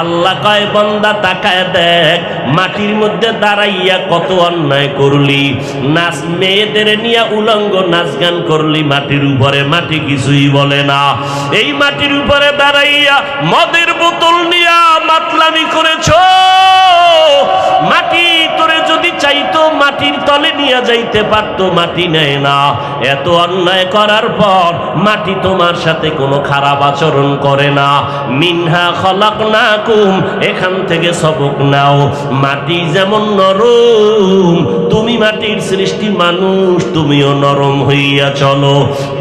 আল্লাহ কয় বান্দা তাকায় দেখ মাটির মধ্যে দাঁড়াইয়া কত অন্যায় করলি, নাচ মেয়েদের নিয়ে উলঙ্গ নাচ গান করলি মাটির উপরে, মাটি কিছুই বলে না। এই মাটির উপরে দাঁড়াইয়া মদের বোতল নিয়ে মাতলামি করেছ, মাটি তোরে যদি চাইতো মাটির তলে নিয়ে যাইতে পারতো, মাটি নেয় না। এত অন্যায় করার পর মাটি তোমার সাথে কোনো খারাপ আচরণ করে না। মিনহা খলাকনাকুম, এখান থেকে সবক নাও। মাটি যেমন নরম, তুমি মাটির সৃষ্টি মানুষ, তুমিও নরম হইয়া চলো।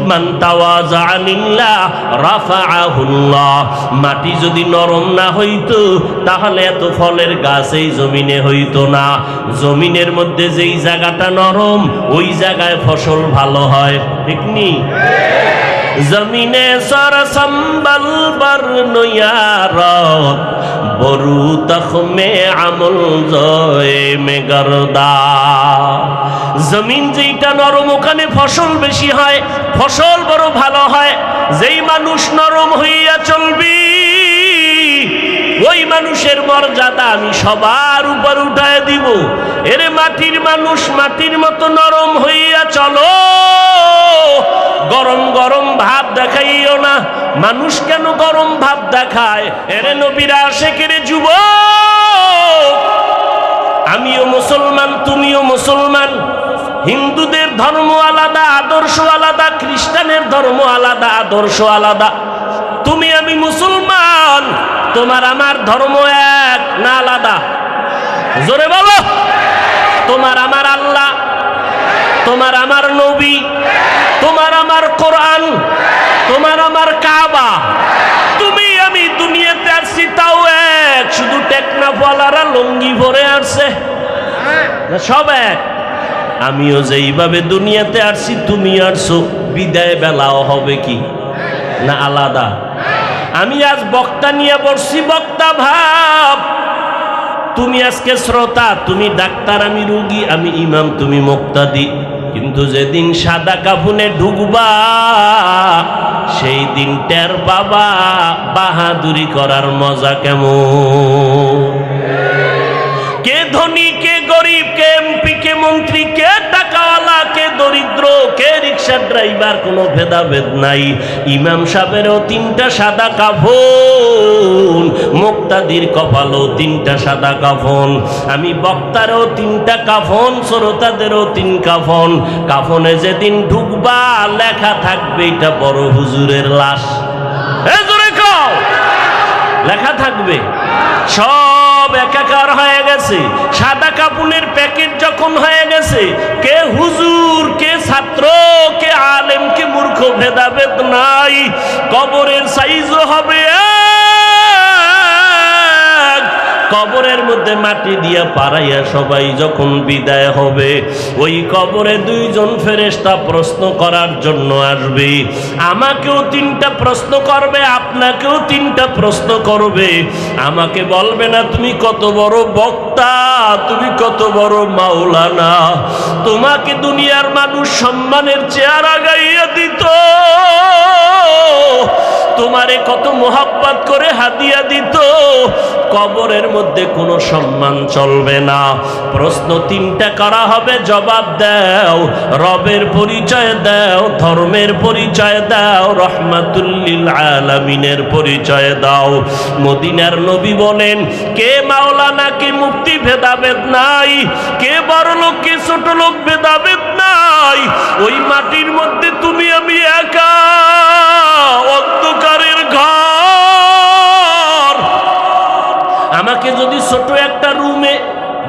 মান তাওয়াজা লিল্লাহ রাফাআহুল্লাহ। মাটি যদি নরম না হইতো তাহলে এত ফলের গাছ এই জমিনে হইতো না। জমিনের মধ্যে যেই জায়গাটা নরম ওই জায়গায় ফসল ভালো হয়, ঠিক নি? জমিনে সর সম্বল বর নয়ারত বরু তখমে আমল জয়ে মে গরদা। জমিন যেইটা নরম ওখানে ফসল বেশি হয়, ফসল বড় ভালো হয়। যেই মানুষ নরম হইয়া চলবি ওই মানুষের মর্যাদা আমি সবার উপর উঠায় দিব। এরে মাটির মানুষ, মাটির মতো নরম হইয়া চলো। গরম গরম ভাব দেখাইও না। মানুষ কেন গরম ভাব দেখায়? এরে নবীরা আশেকের যুবক, আমিও মুসলমান, তুমিও মুসলমান। হিন্দুদের ধর্ম আলাদা, আদর্শ আলাদা, খ্রিস্টানের ধর্ম আলাদা, আদর্শ আলাদা। তুমি আমি মুসলমান, তোমার আমার ধর্ম এক না আলাদা? জোরে বলো। তোমার আমার আল্লাহ, তোমার আমার নবী, তোমার আমার কোরআন, তোমার আমার কাবা। তুমি আমি দুনিয়াতে আসছি তাও এক, শুধু টেকনাফওয়ালারা লুঙ্গি পরে আসছে, সব এক। আমিও যেইভাবে দুনিয়াতে আসছি তুমি আসছো, বিদায় বেলাও হবে কি না আলাদা? আমি আজ বক্তা নিয়ে বসছি, বক্তা ভাব। তুমি আজকে শ্রোতা, তুমি ডাক্তার, আমি রোগী, আমি ইমাম, তুমি মুক্তাদি। কিন্তু যেদিন সাদা কাফনে ঢুকবা সেই দিন টের বাবা বাহাদুরি করার মজা কেমন। কে ধনী, কে গরিব, কে এমপি, কে মন্ত্রী, কে টাকাওয়ালা, কে দরিদ্র, কে রিক্সা ড্রাইভার, কোনো ভেদাভেদ নাই। ইমাম সাহেবেরও তিনটা সাদা কাফন, মুক্তাদির কপালও তিনটা সাদা কাফন, আমি বক্তারও তিনটা কাফন, শ্রোতাদেরও তিন কাফন। কাফনে যেদিন ঢুকবা লেখা থাকবে এটা বড় হুজুরের লাশ। লেখা থাকবে সব একাকার হয়ে গেছে। সাদা কাপুনের প্যাকেট যখন হয়ে গেছে, কে হুজুর, কে ছাত্র, কে আলেম, কে মূর্খ ভেদাভেদ নাই। কবরের সাইজও হবে এক। কবরের মধ্যে মাটি দিয়া পাড়াইয়া সবাই যখন বিদায় হবে, ওই কবরে দুইজন ফেরেশতা প্রশ্ন করার জন্য আসবে। আমাকেও তিনটা প্রশ্ন করবে, আপনাকেও তিনটা প্রশ্ন করবে। আমাকে বলবে না তুমি কত বড় বক্তা, তুমি কত বড় মাওলানা। তোমাকে দুনিয়ার মানুষ সম্মানের চেয়ার আগাইয়া দিত, তোমারে কত মোহাব্বত করে হাদিয়া দিত। কবরের মধ্যে কোনো সম্মান চলবে না। প্রশ্ন তিনটা করা হবে, জবাব দাও। রবের পরিচয় দাও, ধর্মের পরিচয় দাও, রহমাতুল লিল আলামিনের পরিচয় দাও। মদিনার নবী বলেন, কে মাওলানা, কে মুফতি ভেদাভেদ নাই, কে বড় লোক, কে ছোট লোক ভেদাভেদ নাই। ওই মাটির মধ্যে তুমি আমি একা, অন্ধকারের ঘর। আমাকে যদি ছোট একটা রুমে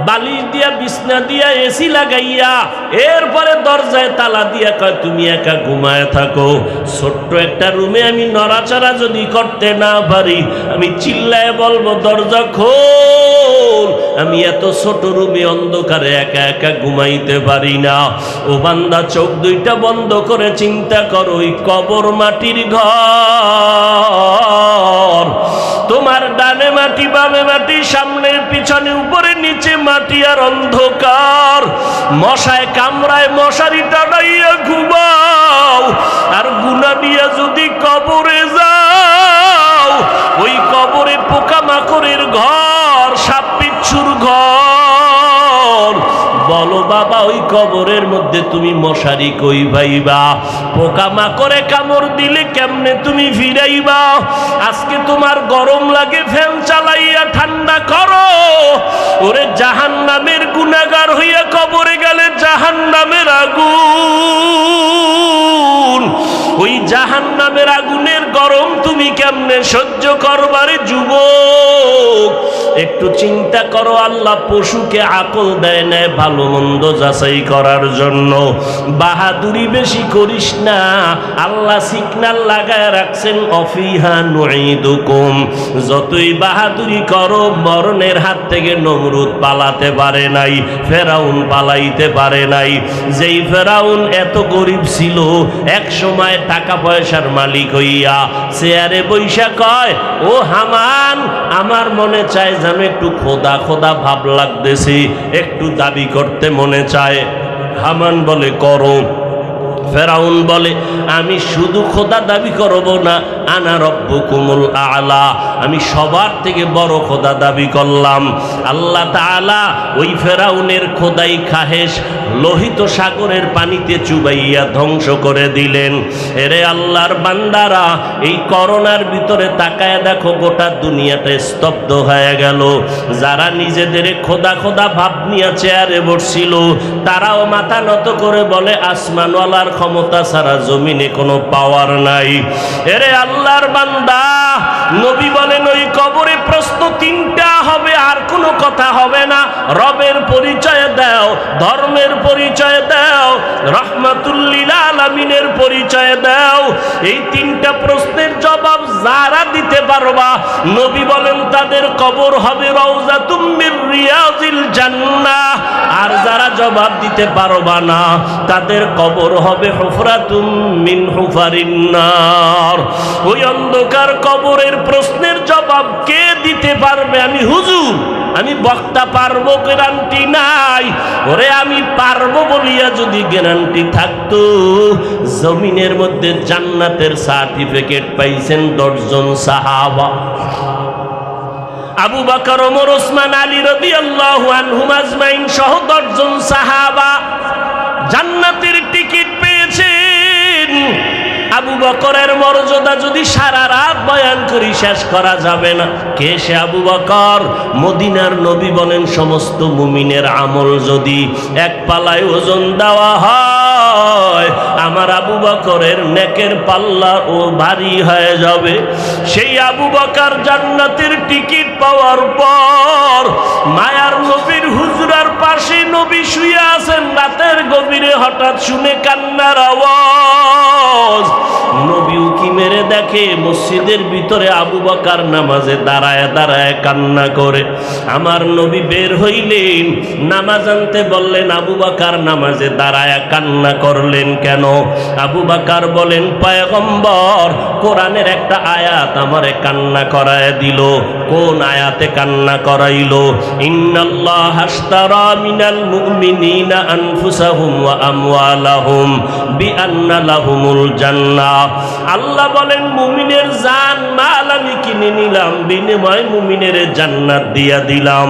বালিশ দিয়া, বিছনা দিয়া, এসি লাগাইয়া, এরপরে দরজায় তালা দিয়া কয় তুমি একা ঘুমায় থাকো, ছোট্ট একটা রুমে আমি নড়াচড়া যদি করতে না পারি, আমি চিল্লায় বলবো দরজা খোল। আমি এত ছোট রুমে অন্ধকারে একা একা ঘুমাইতে পারি না। ও বান্দা, চোখ দুইটা বন্ধ করে চিন্তা করো, ওই কবর মাটির ঘর। তোমার ডানে মাটি, বামে মাটি, সামনে পিছনে, উপরে নিচে মাটি আর অন্ধকার। মশায় কামড়ায়, মশারি টানাইয়া ঘুমাও। আর গুনাহ নিয়ে যদি কবরে যাও, ওই কবরে পোকামাকড়ের ঘর, সাপ বিচ্ছুর ঘর। বলো বাবা, ওই কবরের মধ্যে তুমি মশারি কই পাইবা? পোকামাকড়ে কামড় দিলে কেমনে তুমি ফিরাইবা? আজকে তোমার গরম লাগে, ফ্যান চালাইয়া ঠান্ডা করো। ওরে জাহান্নামের গুনাহগার হইয়া কবরে গেলে জাহান্নামের আগুন, ওই জাহান্নামের আগুনের গরম তুমি কেমনে সহ্য করবারে যুবক? একটু চিন্তা করো। আল্লাহ পশুকে আকল দেয় না ভালো মন্দ যাচাই করার জন্য। বাহাদুরি বেশি করিস না। আল্লাহ সিগন্যাল লাগায় রাখছেন, অফিহা নুঈদুকুম। যতই বাহাদুরি করো, মরণের হাত থেকে নমরুদ পালাতে পারে নাই, ফেরাউন পালাইতে পারে নাই। যেই ফেরাউন এত গরিব ছিল, এক সময় টাকা পয়সার মালিক হইয়া চেয়ারে বৈশা কয়, ও হামান, আমার মনে চায় যেন একটু খোদা খোদা ভাব লাগতেছে, একটু দাবি করতে মনে চায়। হামান বলে করো। ফেরাউন বলে, আমি শুধু খোদা দাবি করব না, আনা রব্বুকুমুল আলা, আমি সবার থেকে বড় খোদা দাবি করলাম। আল্লাহ তাআলা ওই ফেরাউনের খোদাই খাহেশ লোহিত সাগরের পানিতে চুবাইয়া ধ্বংস করে দিলেন। এরে আল্লাহর বান্দারা, এই করোনার ভিতরে তাকায় দেখো, গোটা দুনিয়াটা স্তব্ধ হয়ে গেল। যারা নিজেদের খোদা খোদা ভাব নিয়ে চেয়ারে বসছিল, তারাও মাথা নত করে বলে, আসমানওয়ালার ক্ষমতা ছাড়া জমিনে কোনো পাওয়ার নাই। এরে আল্লাহর বান্দা, নবী বলেন ওই কবরে প্রশ্ন তিনটা হবে, আর কোনো কথা হবে না। রবের পরিচয় দাও, ধর্মের পরিচয় দাও, রহমাতুল লিল আলামিনের পরিচয় দাও। এই তিনটা প্রশ্নের জবাব যারা দিতে পারবা, নবী বলেন তাদের কবর হবে রাউযাতুম মির রিয়াজিল জান্নাহ। আর যারা জবাব দিতে পারবা না, তাদের কবর হবে হুফরাতুম মিন হুফারিন নার। ওই অন্ধকার কবরের প্রশ্নের জবাব কে দিতে পারবে? আমি হুজুর, আমি বক্তা পারবো, গ্যারান্টি নাই। ওরে আমি পারবো বলিয়া যদি গ্যারান্টি থাকতো, জমিনের মধ্যে জান্নাতের সার্টিফিকেট পাইছেন 10 জন সাহাবা। আবু বকর, ওমর, ওসমান, আলী রাদিয়াল্লাহু আনহুম আজমাইন সহ 10 জন সাহাবা জান্নাতের টিকিট পেয়েছেন। আবু বকরের মর্যাদা যদি সারা রাত বয়ান করি শেষ করা যাবে না। কে সে আবু বকর? মদিনার নবী বলেন, সমস্ত মুমিনের আমল যদি এক পালায় ওজন দেওয়া হয়, আমার আবু বকরের নেকের পাল্লা ও ভারী হয়ে যাবে। সেই আবু বকর জান্নাতের টিকিট পাওয়ার পর মায়ার নবীর হুজরার পাশে নবী শুয়ে আছেন। রাতের গভীরে হঠাৎ শুনে কান্নার আওয়াজ। নবী উকি মেরে দেখে মসজিদের ভিতরে আবু বকর নামাজে দাঁড়ায় দাঁড়ায় কান্না করে। আমার নবী বের হইলেন, নামাজ আনতে বললেন, আবু বকর নামাজে দাঁড়ায় কান্না করলেন কেন? আবু বকর বলেন, পয়গম্বর, কোরআনের একটা আয়াত আমারে কান্না করায় দিল। কোন আয়াতে কান্না করাইলো? ইন্নাল্লাহা আশতারা মিনাল মুমিনিনা আনফুসাহুম ওয়া আমওয়ালাহুম বিআন্না লাহুমুল জান্নাহ। আল্লাহ বলেন, মুমিনের জান মাল আমি কিনে নিলাম, বিনিময়ে মুমিনের জান্নাত দিয়া দিলাম।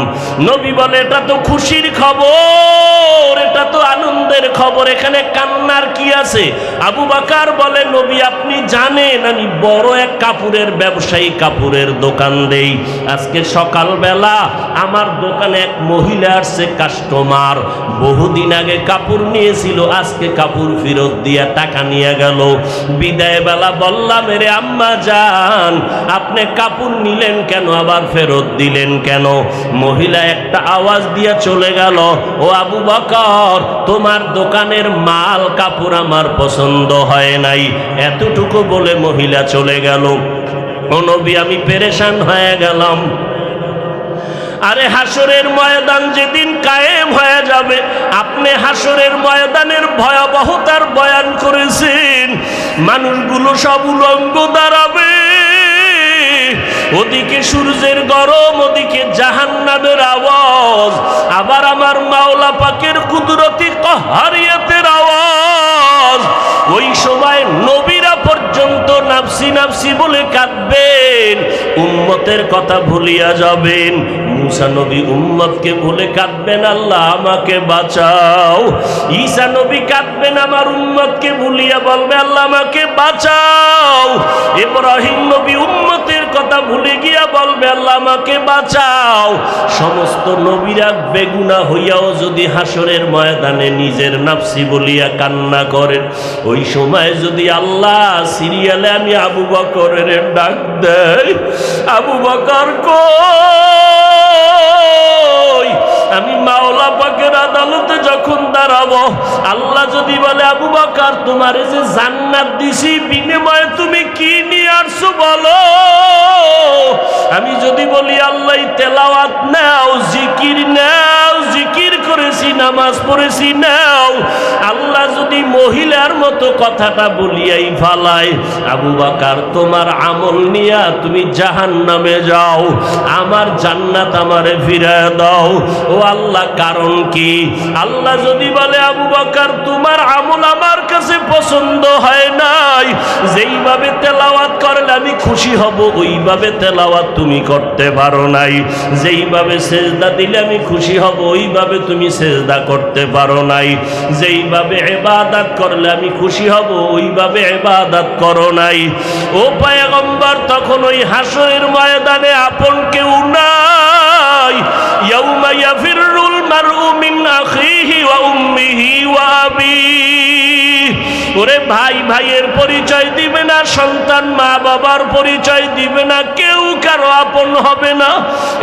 নবী বলে, এটা তো খুশির খবর, এটা তো আনন্দের খবর, এখানে কান্নার কি আছে? আবু বকর বলে, নবী আপনি জানেন আমি বড় এক কাপড়ের ব্যবসায়ী, কাপড়ের দোকান দেই। আজকে সকালবেলা আমার দোকানে এক মহিলা আসছে, কাস্টমার, বহুদিন আগে কাপড় নিয়েছিল, আজকে কাপড় ফেরত দিয়া টাকা নিয়ে গেল। বিদায় বেলা বললাম, রে আম্মা জান, আপনি কাপড় নিলেন কেন, আবার ফেরত দিলেন কেন? মহিলা একটা আওয়াজ দিয়া চলে গেল, ও আবু বকর, তোমার দোকানের মাল কাপড় আমার পছন্দ হয় নাই। এতটুকু বলে মহিলা চলে গেল। ও নবী, আমি পেরেশান হয়ে গেলাম। আরে হাসরের ময়দান যেদিন কায়েম হয়ে যাবে, আপনি হাসরের ময়দানের ভয়াবহতার বয়ান করেছেন। মানুষগুলো সব উলঙ্গ দাঁড়াবে, ওদিকে সূর্যের গরম, ওদিকে জাহান্নামের আওয়াজ, আবার আমার মাওলা পাকের কুদরতি কাহারিয়াতের আওয়াজ। ওই সময় নবীরা পর্যন্ত নাফসি নাফসি বলে কাঁদবেন, উম্মতের কথা ভুলিয়া যাবেন। মুসা নবী উম্মতকে ভুলে কাঁদবেন, আল্লাহ আমাকে বাঁচাও। ঈসা নবী কাঁদবেন আমার উম্মতকে ভুলিয়া, বলবে আল্লাহ আমাকে বাঁচাও। ইব্রাহিম নবী উম্মতের কথা ভুলে গিয়া বলবে আল্লাহ আমাকে বাঁচাও। সমস্ত নবীরা বেগুনা হইয়াও যদি হাসরের ময়দানে নিজের নাফসি বলিয়া কান্না করেন, ওই সময় যদি আল্লাহ সিরিয়ালে আমি আবু বকরের ডাক দেয়, আবু বকর কই, আমি মাওলা পাকের আদালতে যখন দাঁড়াবো, আল্লাহ যদি বলে আবু বকর তোমার যে জান্নাত দিছি বিনিময়ে তুমি কি নিয়ে আসছো বলো, আমি যদি বলি আল্লাহ তেলাওয়াত নাও, জিকির নাও, জিকির করেছি, নামাজ পড়েছি নাও, আল্লাহ যদি মহিলার মতো কথাটা বলিয়াই ফালায়, আবু বকর তোমার আমল নিয়া তুমি জাহান্নামে যাও, আমার জান্নাত আমারে ফিরায় দাও। ও আল্লাহ কারণ কি? আল্লাহ যদি বলে আবু বকর তোমার আমল আমার কাছে পছন্দ হয় নাই, যেইভাবে তেলাওয়াত করলে আমি খুশি হব ওইভাবে তেলাওয়াত তুমি করতে পারো নাই, যেইভাবে সেজদা দিলে আমি খুশি হব ওইভাবে তুমি সেজদা করতে পারো নাই, যেইভাবে ইবাদত করলে আমি খুশি হব ওইভাবে ইবাদত করো নাই। ও পয়গম্বর তখন ওই হাসরের ময়দানে আপন কেউ নাই। ইয়াউমা ইয়াফিরুল মারউ মিন আখিহি ওয়া উম্মিহি ওয়া আবিহি। ওরে ভাই ভাইয়ের পরিচয় দিবে না, সন্তান মা বাবার পরিচয় দিবে না, কেউ কারো আপন হবে না।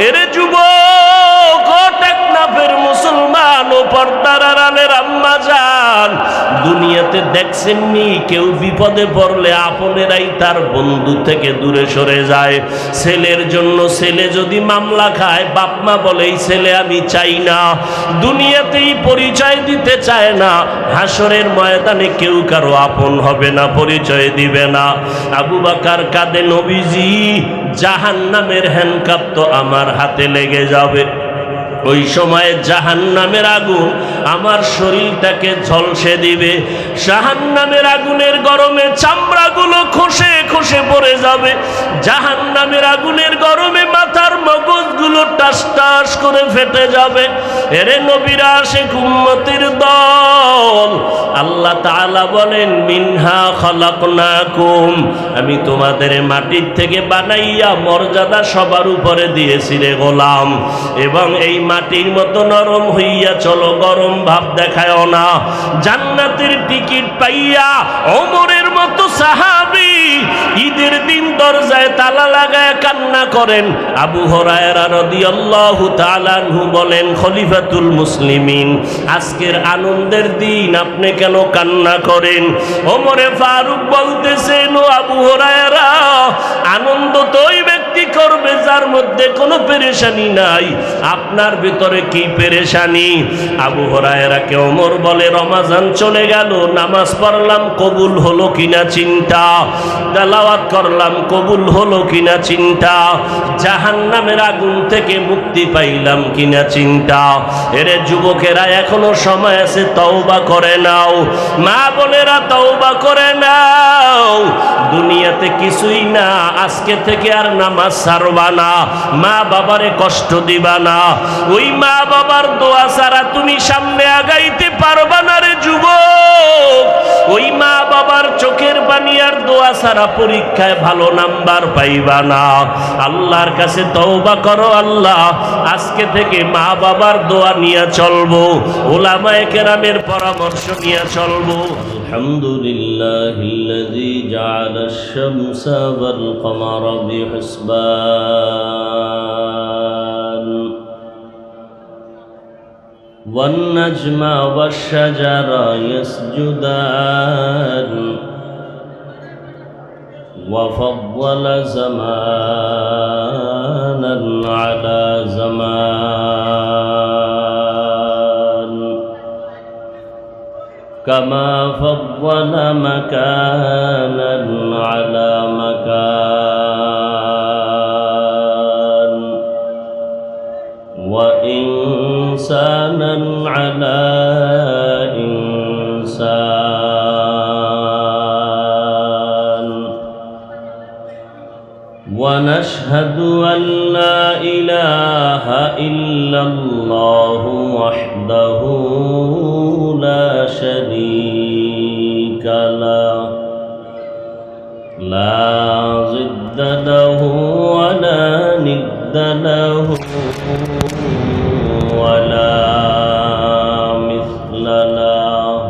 এরে যুবক, ও টেকনাফের মুসলমান, ও পর্দার আড়ালের আম্মা জান, দুনিয়াতে দেখছেননি কেউ বিপদে পড়লে আপনেরাই তার বন্ধু থেকে দূরে সরে যায়। ছেলের জন্য ছেলে যদি মামলা খায়, বাপ মা বলে এই ছেলে আমি চাই না, দুনিয়াতেই পরিচয় দিতে চায় না। হাসরের ময়দানে কেউ কারো আপন হবে না, পরিচয় দিবে না। আবু বকর কাঁদে, নবীজি জাহান্নামের হ্যান্ডকাপ তো আমার হাতে লেগে যাবে। ওই সময় জাহান্নামের আগুন আমার শরীরটাকে ঝলসে দিবে, জাহান্নামের আগুনের গরমে চামড়াগুলো খসে খসে পড়ে যাবে, জাহান্নামের আগুনের গরমে মাথার মগজগুলো টাস টাস করে ফেটে যাবে। এরে নবীরা আশিক উম্মতের দল, আল্লাহ তাআলা বলেন মিনহা খালাকনাকুম, আমি তোমাদের মাটির থেকে বানাইয়া মর্যাদা সবার উপরে দিয়েছি রে গোলাম, এবং এই মাটির মতো নরম হইয়া চলো, গরম ভাব দেখায়ও না। জান্নাতের টিকিট পাইয়া ওমরের মতো সাহাবী ঈদের দিন দরজায় তালা লাগায় কান্না করেন। আবু হুরায়রা রাদিয়াল্লাহু তাআলা আনহু বলেন, খলিফাতুল মুসলিমিন আজকের আনন্দের দিন আপনি কেন কান্না করেন? ওমরে ফারুক বলতেছেন, ও আবু হুরায়রা, আনন্দ তো ওই ব্যক্তি করবে যার মধ্যে কোনো পেরেশানি নাই, আপনার ভিতরে কি পেরেশানি? আবু হুরায়রাকে ওমর বলে, রমাজান চলে গেল, নামাজ পড়লাম কবুল হলো কিনা চিন্তা, তেলাওয়াত করলাম কবুল হলো কিনা চিন্তা, জাহান্নামের আগুন থেকে মুক্তি পাইলাম কিনা চিন্তা। এরে যুবকেরা এখনো সময় আছে, তওবা করে নাও, মা বোনেরা তওবা করে নাও। দুনিয়াতে কিছুই না, আজকে থেকে আর নামাজ ছাড়বা না, মা বাবারে কষ্ট দিবা না, ওই মা বাবার দোয়া ছাড়া তুমি সামনে আগাইতে পারবা না রে যুবক। ওই মা বাবার চোখের পানি আর দোয়া ছাড়া পরীক্ষায় ভালো নাম্বার পাইবা না। আল্লাহর কাছে তওবা করো, আল্লাহ আজকে থেকে মা বাবার দোয়া নিয়ে চলবো, উলামায়ে কেরামের পরামর্শ নিয়ে চলবো। আলহামদুলিল্লাহিল্লাযী জাআলাশ শামসা ওয়াল কমারা বিহিসবান والنجم والشجر يسجدان وفضل زمانا على زمان كما فضل مكانا على مكان وإنسانا على إنسان. ونشهد أن لا إله إلا الله وحده لا شريك له لا ضد له ولا ند له ولا مثل له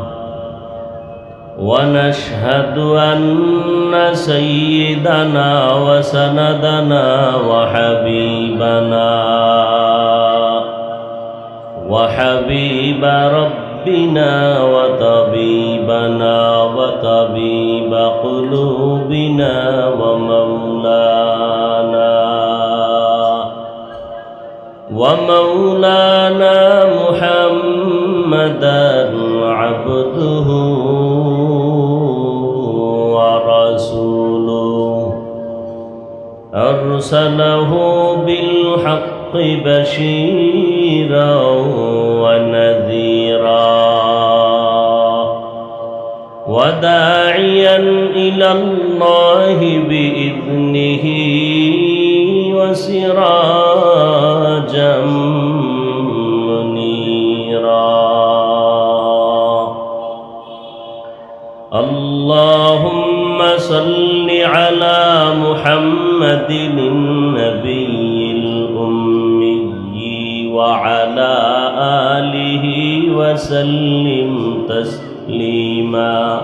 ونشهد أن سيدنا وسندنا وحبيب ربنا وطبيبنا وطبيب قلوبنا ومولانا محمدا عبده ورسوله أرسله بالحق بشيرا ونذيرا وداعيا إلى الله بإذنه وسراجا منيرا اللهم صل على محمد النبي الأمي وعلى آله وسلم تسليما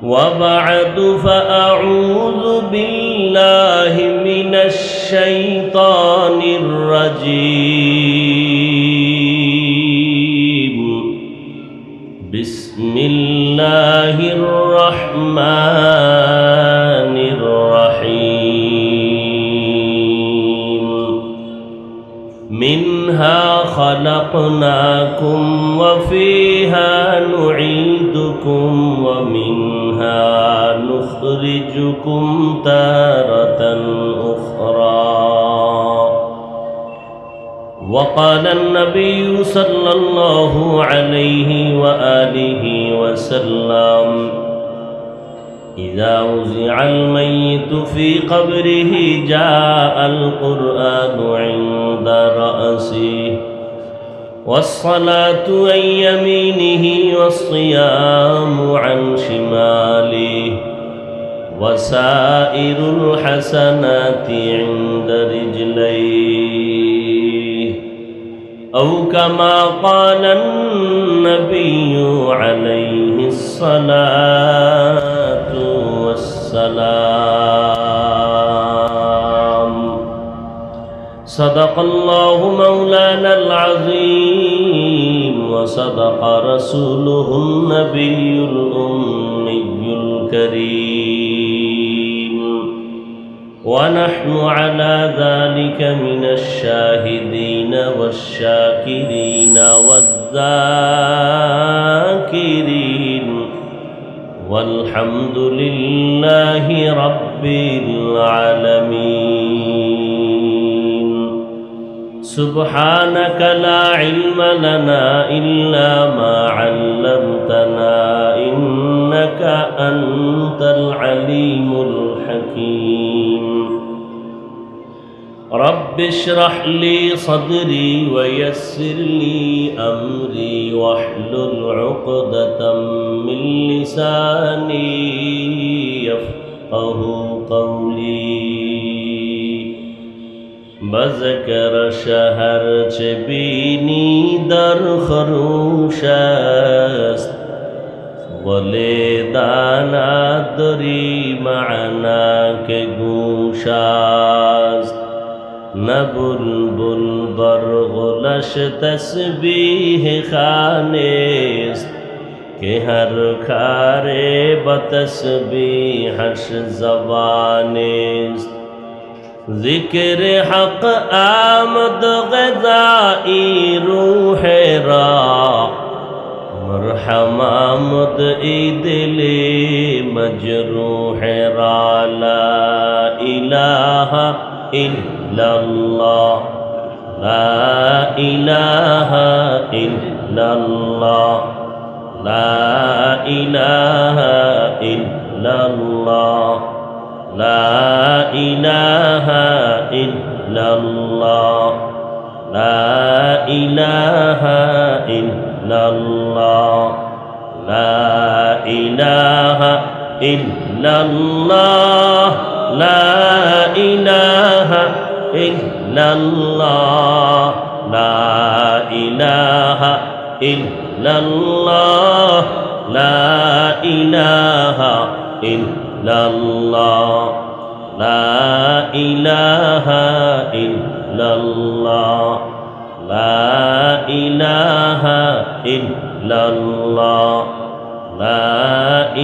وبعد فأعوذ بالله من الشيطان الرجيم بسم الله الرحمن الرحيم منها خلقناكم وفيها نعيدكم ومنها نخرجكم تارة أخرى وقال النبي صلى الله عليه وآله وسلم إذا وزع الميت في قبره جاء القرآن عند رأسه والصلاة عن يمينه والصيام عن شماله وسائر الحسنات عند رجليه أو كما قال النبي عليه الصلاة والسلام صدق الله مولانا العظيم وصدق رسوله النبي الأمي الكريم ونحن على ذلك من الشاهدين والشاكرين والذاكرين والحمد لله رب العالمين سبحانك لا علم لنا إلا ما علمتنا إنك أنت العليم الحكيم رب اشرح لي صدري ويسر لي أمري واحلل عقدة من لساني يفقه قولي بذكر شهر چبینی در خروش است ولی دانا دری معنا که گوش است نه بلبل برغلش تسبیح خانه است که هر کار بتسبیحش زبان است ذکر حق آمد غذائی روح را مرحم آمد ای دل مجروح را لا الہ الا اللہ لا الہ الا اللہ لا الہ الا اللہ লা ইলাহা ইল্লাল্লাহ লা ইলাহা ইল্লাল্লাহ লা ইলাহা ইল্লাল্লাহ লা ইলাহা ইল্লাল্লাহ লা ইলাহা ইল্লাল্লাহ লা ইলাহা ইল্লাল্লাহ লা ইলাহা ইল্লাল্লাহ লা ইলাহা ইল্লাল্লাহ লা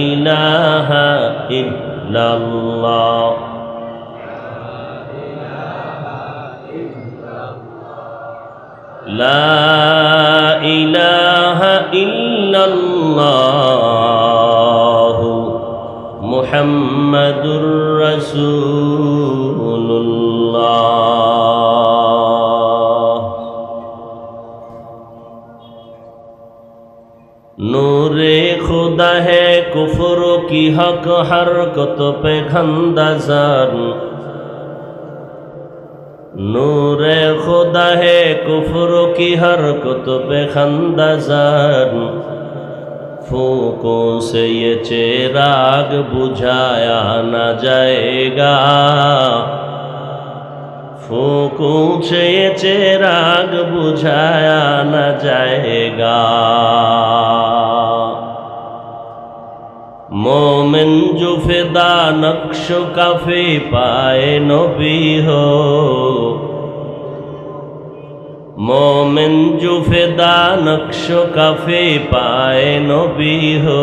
ইলাহা ইল্লাল্লাহ লা ইলাহা ইল্লাল্লাহ মুহাম্মাদুর রাসূলুল্লাহ নূরে खुदा है कुफर की हक हरकत पे खंदाज़ान नूरे खुदा है कुफर की हरकत पे खंदाज़ान फूकों से ये चिराग बुझाया न जाएगा फूकों से ये चिराग बुझाया न जाएगा मोमिन जो फिदा नक्श काफी पाए नबी हो मोमिन जो फिदा नक्श काफी पाए नबी हो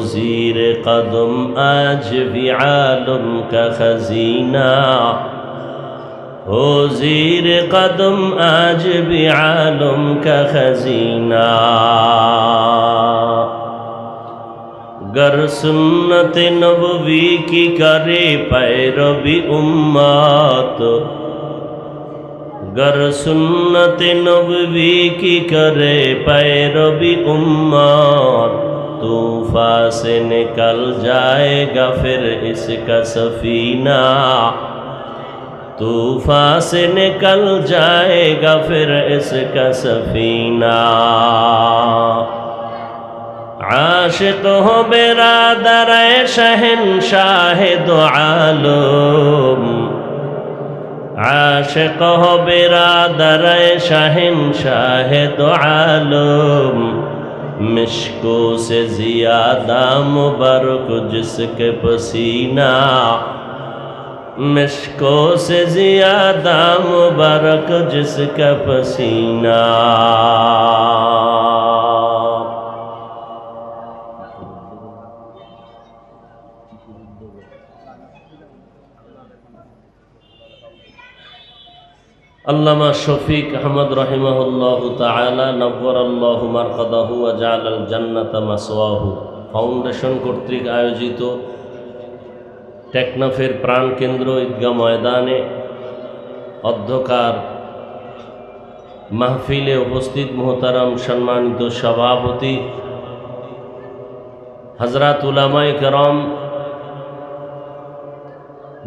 ज़ीर कदम आज भी आलम का खजीना हो ज़ीर कदम आज भी आलम का खजीना गर सुन्नत नबवी की करे पैरवी उम्मत गर सुन्नत नबवी की करे पैरवी उम्मत तूफा से निकल जाएगा फिर इसका सफीना तूफा से निकल जाएगा फिर इसका सफीना आशिक हो बिरादर शहंशाह दो आलम आशिक हो बिरादर शहंशाह दो आलम मिश्को से ज़ियादा मुबारक जिसके पसीना मिश्को से ज़ियादा मुबारक जिसका पसीना अल्लामा शफीक अहमद रहिमाहुल्लाहु ताआला नव्वराल्लाहु मरक़दाहु व जअलाल जन्नता मासवाहु फाउंडेशन কর্তৃক আয়োজিত টেকনাফের প্রাণকেন্দ্র ঈদগাহ ময়দানে অধ্যকার মাহফিলে উপস্থিত মোহতারাম সম্মানিত সভাপতি হযরত উলামায়ে কেরাম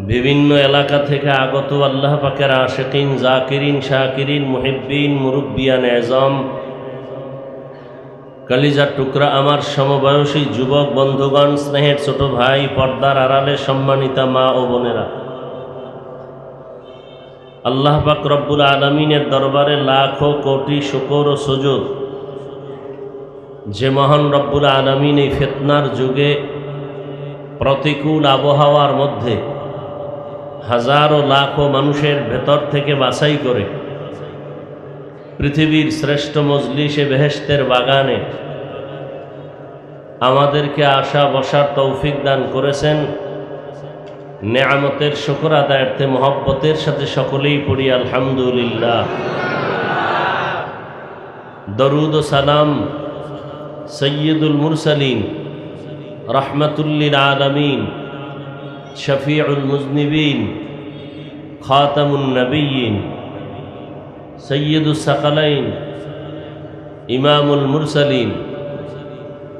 বিভিন্ন এলাকা থেকে আগত আল্লাহ পাকের আশিকিন জাকিরিন শাকিরিন মুহিব্বিন মুরব্বিয়ান এজাম কলিজার টুকরা আমার সমবয়সী যুবক বন্ধুগণ স্নেহের ছোট ভাই পর্দার আড়ালে সম্মানিতা মা ও বোনেরা আল্লাহ পাক রব্বুল আলামিনের দরবারে লাখো কোটি শুকর ও সুজুদ যে মহান রব্বুল আলামিন এই ফিতনার যুগে প্রতিকূল আবহাওয়ার মধ্যে হাজারো লাখো মানুষের ভেতর থেকে বাছাই করে পৃথিবীর শ্রেষ্ঠ মজলিসে বেহেশতের বাগানে আমাদেরকে আসা বসার তৌফিক দান করেছেন নেয়ামতের শুকর আদায়ার্থে মহব্বতের সাথে সকলেই পড়ি আলহামদুলিল্লাহ দরুদ ও সালাম সৈয়দুল মুরসালিন রহমতুল লিল আলামিন শফিউল মুজনিবিন খাতামুন নবিয়্যিন সৈয়দুস সাকালাইন ইমামুল মুরসালিন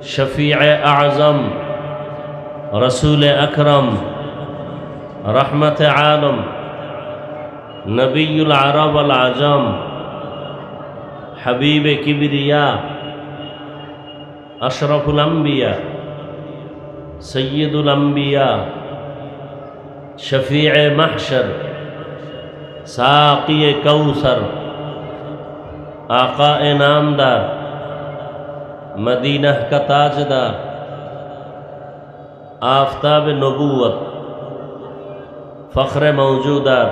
শফিয়ে আজম रसूल अकरम, रहमत आलम, नबीउल अरब वल आजम, हबीब किबरिया, अशरफुल अंबिया, सय्यदुल अंबिया, शफीअ महशर, साक़ी कौसर, आका नामदार, मदीना का ताजदार, आफताब नबूवत, फ़ख्र मौजूदात,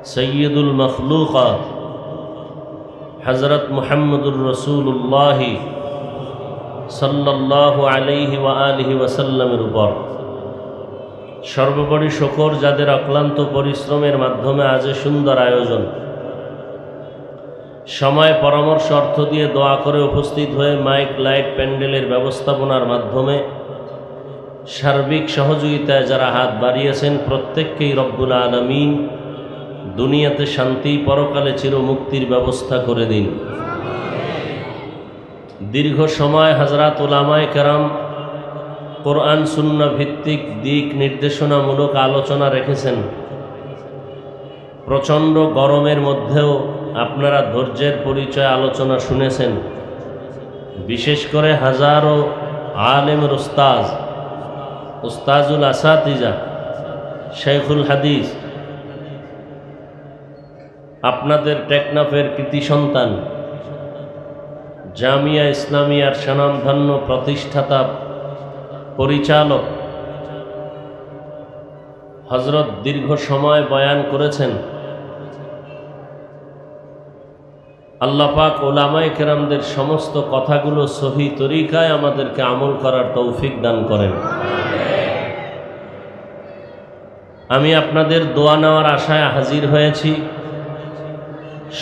सय्यदुल मखलूक़ात, हज़रत मुहम्मदुर रसूलुल्लाह सल्लल्लाहु अलैहि व आलिहि वसल्लमेर উপর সর্বোপরি শুকর যাদের অক্লান্ত পরিশ্রমের মাধ্যমে আজ সুন্দর আয়োজন, সময় পরামর্শ অর্থ দিয়ে দোয়া করে উপস্থিত হয়ে মাইক লাইট প্যান্ডেলের ব্যবস্থাপনার মাধ্যমে সার্বিক সহযোগিতায় যারা হাত বাড়িয়েছেন প্রত্যেককেই রব্বুল আলামিন দুনিয়াতে শান্তি, পরকালে চিরমুক্তির ব্যবস্থা করে দিন। দীর্ঘ সময় হযরত উলামায়ে কেরাম কোরআন সুন্নাহ ভিত্তিক দিক নির্দেশনামূলক আলোচনা রেখেছেন। প্রচণ্ড গরমের মধ্যেও আপনারা ধৈর্যের পরিচয় আলোচনা শুনেছেন। বিশেষ করে হাজারো আলেমের উস্তাজুল আসাতিজা, শেখুল হাদিস, আপনাদের টেকনাফের কৃতি সন্তান, জামিয়া ইসলামিয়ার স্বনামধন্য প্রতিষ্ঠাতা পরিচালক হযরত দীর্ঘ সময় বয়ান করেছেন। আল্লাহ পাক উলামায়ে কেরামদের সমস্ত কথাগুলো সহি তরিকায় আমাদেরকে আমল করার তৌফিক দান করেন। আমি আপনাদের দোয়া নেওয়ার আশায় হাজির হয়েছি।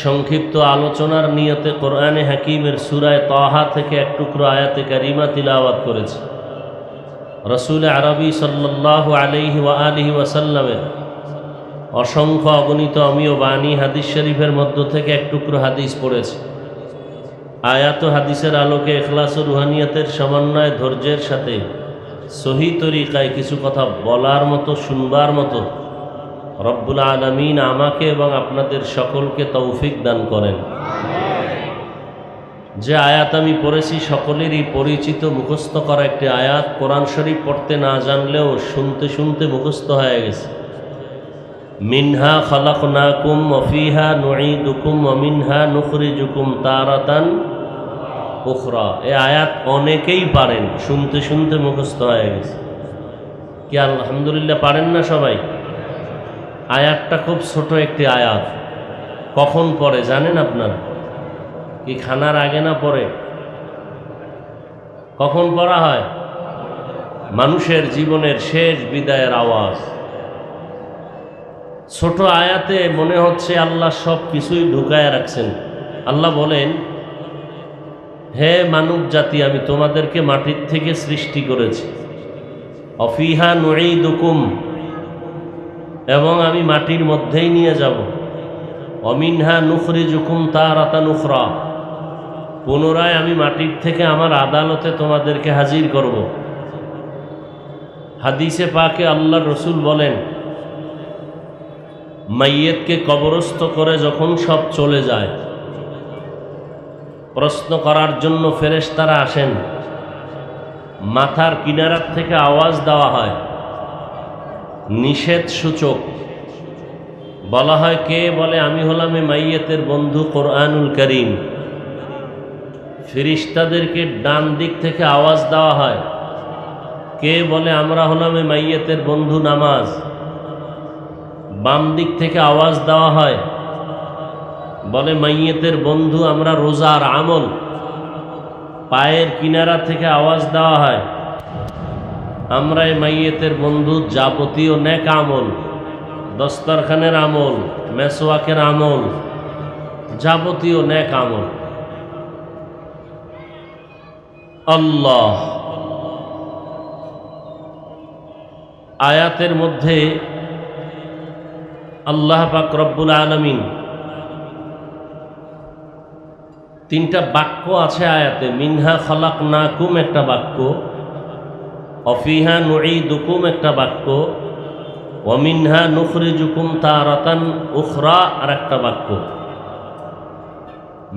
সংক্ষিপ্ত আলোচনার নিয়তে কোরআনে হাকিমের সূরা তাহা থেকে এক টুকরো আয়াতে কারিমা তিলাওয়াত করেছি। রসুল আরবি সাল্লাল্লাহু আলাইহি ওয়া আলিহি ওয়াসাল্লামের অসংখ্য অগণিত অমীয় বাণী হাদিস শরীফের মধ্য থেকে এক টুকরো হাদিস পড়েছি। আয়াত ও হাদিসের আলোকে ইখলাস ও রুহানিয়তের সমন্বয়ে ধৈর্যের সাথে সহি তরিকায় কিছু কথা বলার মতো, শুনবার মতো রব্বুল আলামিন আমাকে এবং আপনাদের সকলকে তৌফিক দান করেন। যে আয়াত আমি পড়েছি সকলেরই পরিচিত, মুখস্থ করা একটি আয়াত। কোরআন শরীফ পড়তে না জানলেও শুনতে শুনতে মুখস্থ হয়ে গেছে। মিনহা খালাকনাকুম ওয়া ফিহা নুঈদুকুম ওয়া মিনহা নুখরিজুকুম তারাতান উখরা। এই আয়াত অনেকেই পারেন, শুনতে শুনতে মুখস্থ হয়ে গেছে। কি আলহামদুলিল্লাহ পারেন না সবাই? আয়াতটা খুব ছোট একটি আয়াত। কখন পড়ে জানেন আপনারা? কি খানার আগে না পড়ে? কখন পড়া হয়? মানুষের জীবনের শেষ বিদায়ের আওয়াজ। ছোট আয়াতে মনে হচ্ছে আল্লাহ সব কিছুই ঢুকায় রাখছেন। আল্লাহ বলেন, হে মানব জাতি, আমি তোমাদেরকে মাটির থেকে সৃষ্টি করেছি। অফিহা নুঈদুকুম, এবং আমি মাটির মধ্যেই নিয়ে যাব। অমিনহা নুখরিজুকুম তারাতান উখরা, পুনরায় আমি মাটির থেকে আমার আদালতে তোমাদেরকে হাজির করব। হাদিসে পাকে আল্লাহর রসুল বলেন, মাইয়েতকে কবরস্থ করে যখন সব চলে যায়, প্রশ্ন করার জন্য ফেরেশতারা আসেন। মাথার কিনারার থেকে আওয়াজ দেওয়া হয়, নিষেধ সূচক। বলা হয়, কে? বলে, আমি হলাম এ মাইয়েতের বন্ধু কোরআনুল করিম। ফেরেশতাদেরকে ডান দিক থেকে আওয়াজ দেওয়া হয়, কে? বলে, আমরা হলাম এ মাইয়েতের বন্ধু নামাজ। বাম দিক থেকে আওয়াজ দেওয়া হয়, বলে, মাইয়েতের বন্ধু আমরা রোজার আমল। পায়ের কিনারা থেকে আওয়াজ দেওয়া হয়, আমরা এই মাইয়েতের বন্ধু যাবতীয় নেক আমল, দস্তরখানের আমল, মেসওয়াকের আমল, যাবতীয় নেক আমল। আল্লাহ আয়াতের মধ্যে আল্লাহ পাক রব্বুল আলামিন তিনটা বাক্য আছে আয়াতে। মিনহা খালাকনাকুম একটা বাক্য, অফিহা নুঈদুকুম একটা বাক্য, ওয়ামিনহা নুখরিজুকুম তারাতান উখরা আর একটা বাক্য।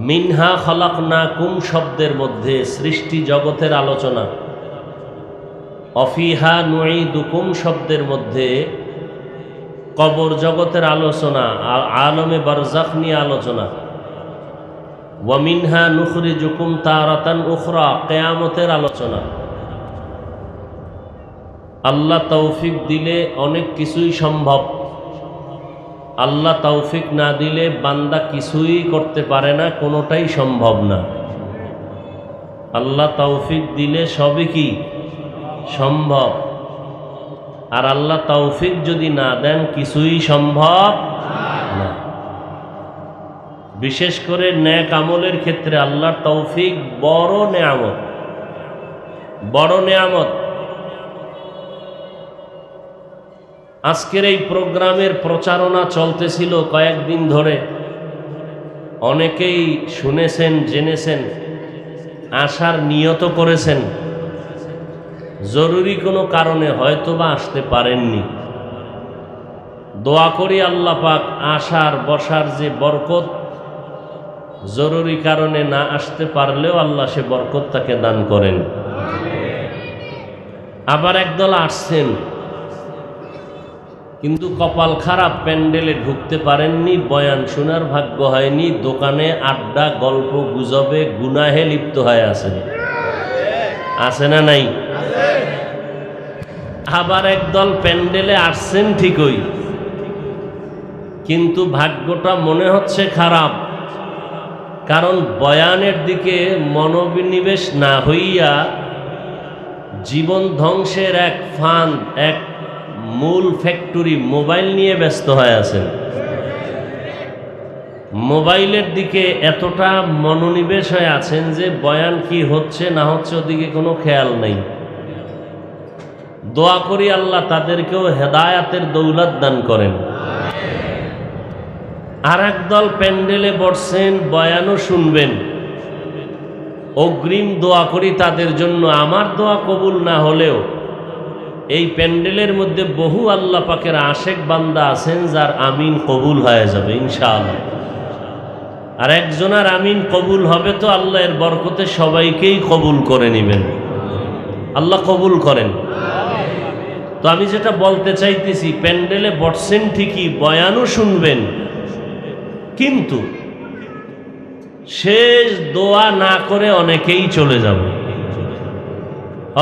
মিনহা খলাকনাকুম শব্দের মধ্যে সৃষ্টি জগতের আলোচনা, অফিহা নুঈদুকুম শব্দের মধ্যে কবর জগতের আলোচনা, আলমে বারজাখ নিয়ে আলোচনা। ওয়ামিনহা নুখরিজুকুম তারাতান উখরা কিয়ামতের আলোচনা। আল্লাহ তৌফিক দিলে অনেক কিছুই সম্ভব, আল্লাহ তৌফিক না দিলে বান্দা কিছুই করতে পারে না, কোনোটাই সম্ভব না। আল্লাহ তৌফিক দিলে সবই কি সম্ভব, আর আল্লাহ তৌফিক যদি না দেন কিছুই সম্ভব না। বিশেষ করে নেক আমলের ক্ষেত্রে আল্লাহর তৌফিক বড় নেয়ামত, বড় নেয়ামত। আজকের এই প্রোগ্রামের প্রচারণা চলতেছিল কয়েকদিন ধরে, অনেকেই শুনেছেন, জেনেছেন, আসার নিয়ত করেছেন, জরুরি কোনো কারণে হয়তোবা আসতে পারেননি। দোয়া করি আল্লাহ পাক আসার বসার যে বরকত, জরুরি কারণে না আসতে পারলেও আল্লাহ সে বরকত তাকে দান করেন। আবার একদল আসছেন কিন্তু কপাল খারাপ, প্যান্ডেলে ঢুকতে পারেননি, বয়ান শোনার ভাগ্য হয়নি, দোকানে আড্ডা গল্প গুজবে গুনাহে লিপ্ত হয়ে আছেন। আছে না নাই? আবার একদল প্যান্ডেলে আসছেন ঠিকই, কিন্তু ভাগ্যটা মনে হচ্ছে খারাপ, কারণ বয়ানের দিকে মনোবিনিবেশ না হইয়া জীবন ধ্বংসের এক ফান্ড, এক মূল ফ্যাক্টরি মোবাইল নিয়ে ব্যস্ত হয়ে আছেন। মোবাইলের দিকে এতটা মনোনিবেশ হয়ে আছেন যে বয়ান কি হচ্ছে না হচ্ছে ওদিকে কোনো খেয়াল নেই। দোয়া করি আল্লাহ তাদেরকেও হেদায়াতের দৌলত দান করেন। আর একদল প্যান্ডেলে বসছেন, বয়ানও শুনবেন, অগ্রিম দোয়া করি তাদের জন্য। আমার দোয়া কবুল না হলেও এই প্যান্ডেলের মধ্যে বহু আল্লাহ পাকের আশেক বান্দা আছেন যার আমিন কবুল হয়ে যাবে ইনশাআল্লাহ। আর একজনের আমিন কবুল হবে তো আল্লাহ এর বরকতে সবাইকেই কবুল করে নেবেন, আল্লাহ কবুল করেন। তো আমি যেটা বলতে চাইতেছি, প্যান্ডেলে বসছেন ঠিকই, বয়ানও শুনবেন, কিন্তু শেষ দোয়া না করে অনেকেই চলে যাবে।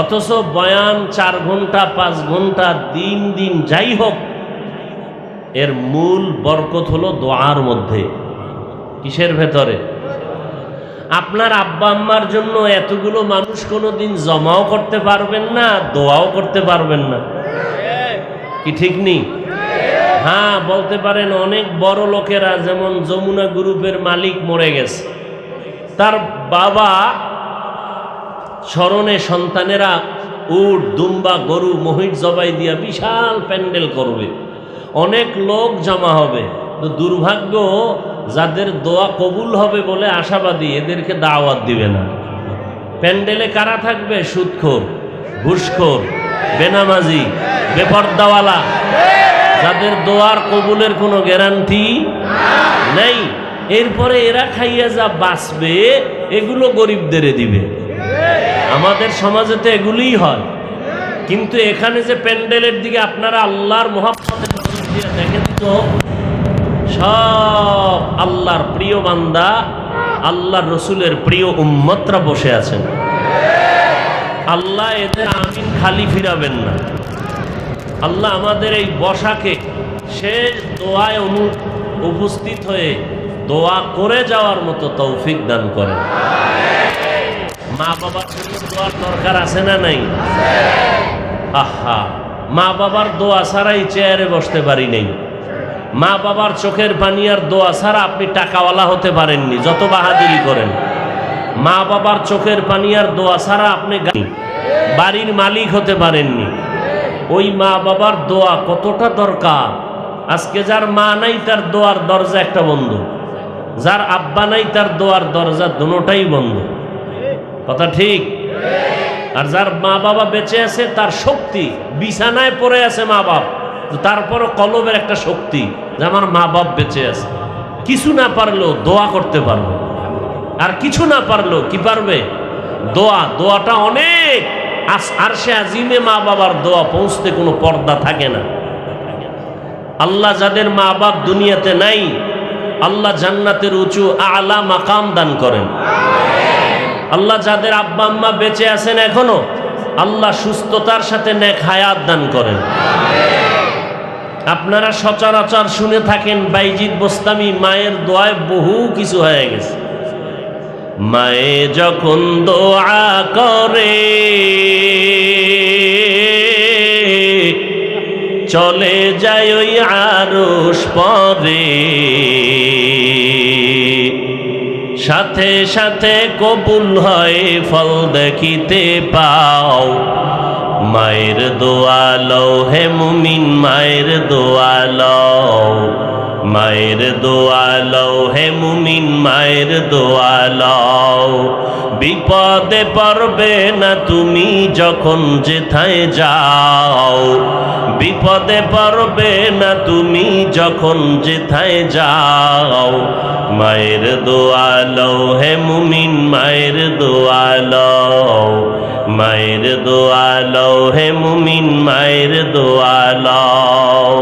অথচ বয়ান 4 ঘন্টা 5 ঘন্টা দিন দিন যাই হোক, এর মূল বরকত হলো দোয়ার মধ্যে। কিসের ভেতরে? আপনার আব্বা আম্মার জন্য এতগুলো মানুষ কোনোদিন জমাও করতে পারবেন না, দোয়াও করতে পারবেন না, কি ঠিক নেই? হ্যাঁ, বলতে পারেন অনেক বড় লোকেরা, যেমন যমুনা গ্রুপের মালিক মরে গেছে, তার বাবা স্মরণে সন্তানেরা উট দুম্বা গরু মহিষ জবাই দিয়া বিশাল প্যান্ডেল করবে, অনেক লোক জমা হবে। তো দুর্ভাগ্য, যাদের দোয়া কবুল হবে বলে আশাবাদী, এদেরকে দাওয়াত দিবে না। প্যান্ডেলে কারা থাকবে? সুদখোর, ঘুষখোর, বেনামাজি, বেপর্দাওয়ালা, যাদের দোয়ার কবুলের কোনো গ্যারান্টি নেই। এরপরে এরা খাইয়া যা বাঁচবে এগুলো গরিবদের দিবে। আমাদের সমাজে তো এগুলিই হয়, কিন্তু এখানে যে প্যান্ডেলের দিকে আপনারা আল্লাহর মুহাব্বতের নজর দিয়ে দেখেন তো, সব আল্লাহর প্রিয় বান্দা, আল্লাহর রসুলের প্রিয় উম্মতরা বসে আছেন। আল্লাহ এদের আমিন খালি ফিরাবেন না। আল্লাহ আমাদের এই বসাকে শেষ দোয়ায় উপস্থিত হয়ে দোয়া করে যাওয়ার মতো তৌফিক দান করেন। মা বাবার জন্য দোয়ার দরকার আছে না নাই? আহা, মা বাবার দোয়া ছাড়াই চেয়ারে বসতে পারি নাই। মা বাবার চোখের পানি আর দোয়া ছাড়া আপনি টাকাওয়ালা হতে পারেননি, যত বাহাদুরি করেন। মা বাবার চোখের পানি আর দোয়া ছাড়া আপনি বাড়ির মালিক হতে পারেননি। ওই মা বাবার দোয়া কতটা দরকার। আজকে যার মা নাই তার দোয়ার দরজা একটা বন্ধ, যার আব্বা নাই তার দোয়ার দরজা দুটোটাই বন্ধ। কথা ঠিক? আর যার মা বাবা বেঁচে আছে তার শক্তি, বিছানায় পড়ে আছে মা বাপ, তারপরও কলবের একটা শক্তি যে আমার মা বাপ বেঁচে আছে। কিছু না পারলেও দোয়া করতে পারবে, আর কিছু না পারলেও কি পারবে? দোয়াটা অনেক। আরশে আজিমে মা বাবার দোয়া পৌঁছতে কোনো পর্দা থাকে না। আল্লাহ যাদের মা বাপ দুনিয়াতে নাই, আল্লাহ জান্নাতের উঁচু আলা মাকাম দান করেন। আল্লাহ যাদের আব্বা আম্মা বেঁচে আছেন এখনো, আল্লাহ সুস্থতার সাথে নেক হায়াত দান করেন। আপনারা সচরাচর শুনে থাকেন বাইজিদ বোস্তামি মায়ের দোয়ায় বহু কিছু হয়ে গেছে। মায়ে যখন দোয়া করে চলে যায় ওই আরশ পরে, সাথে সাথে কবুল হয় ফল দেখিতে পাও। মায়ের দোয়া লও হে মুমিন, মায়ের দোয়া লও, মায়ের দোয়া লও হে মুমিন, মায়ের দোয়া লও। বিপদে পড়বে না তুমি যখন যেথায় যাও, বিপদে পড়বে না তুমি যখন যেথায় যাও। মায়ের দোয়া লও হে মুমিন, মায়ের দোয়া লও, মায়ের দোয়া লও হে মুমিন, মায়ের দোয়া লও।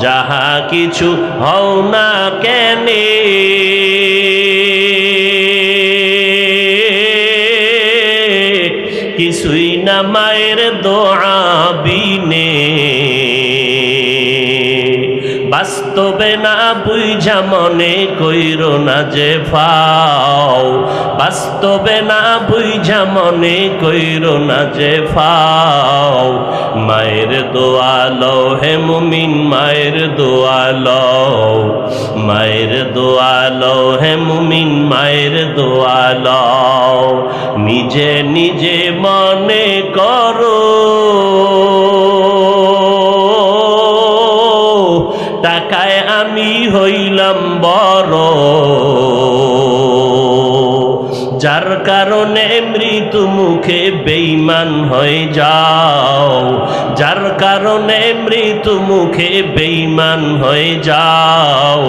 যাহা কিছু হও না কেনে কিছুই না মায়ের দোয়া বিনে। বাস্তবে না বুঝা মনে কইরো না যে ফাও, বাস্তবে না বুঝা মনে কইরো না যে ফাও। মায়ের দোয়া লও হে মুমিন, মায়ের দোয়া লও, মায়ের দোয়া লও হে মুমিন, মায়ের দোয়া লও। নিজে নিজে মনে করো টাকায় আমি হইলাম বড়, যার কারণে মৃত্যু মুখে বেঈমান হয়ে যাও, যার কারণে মৃত্যু মুখে বেঈমান হয়ে যাও।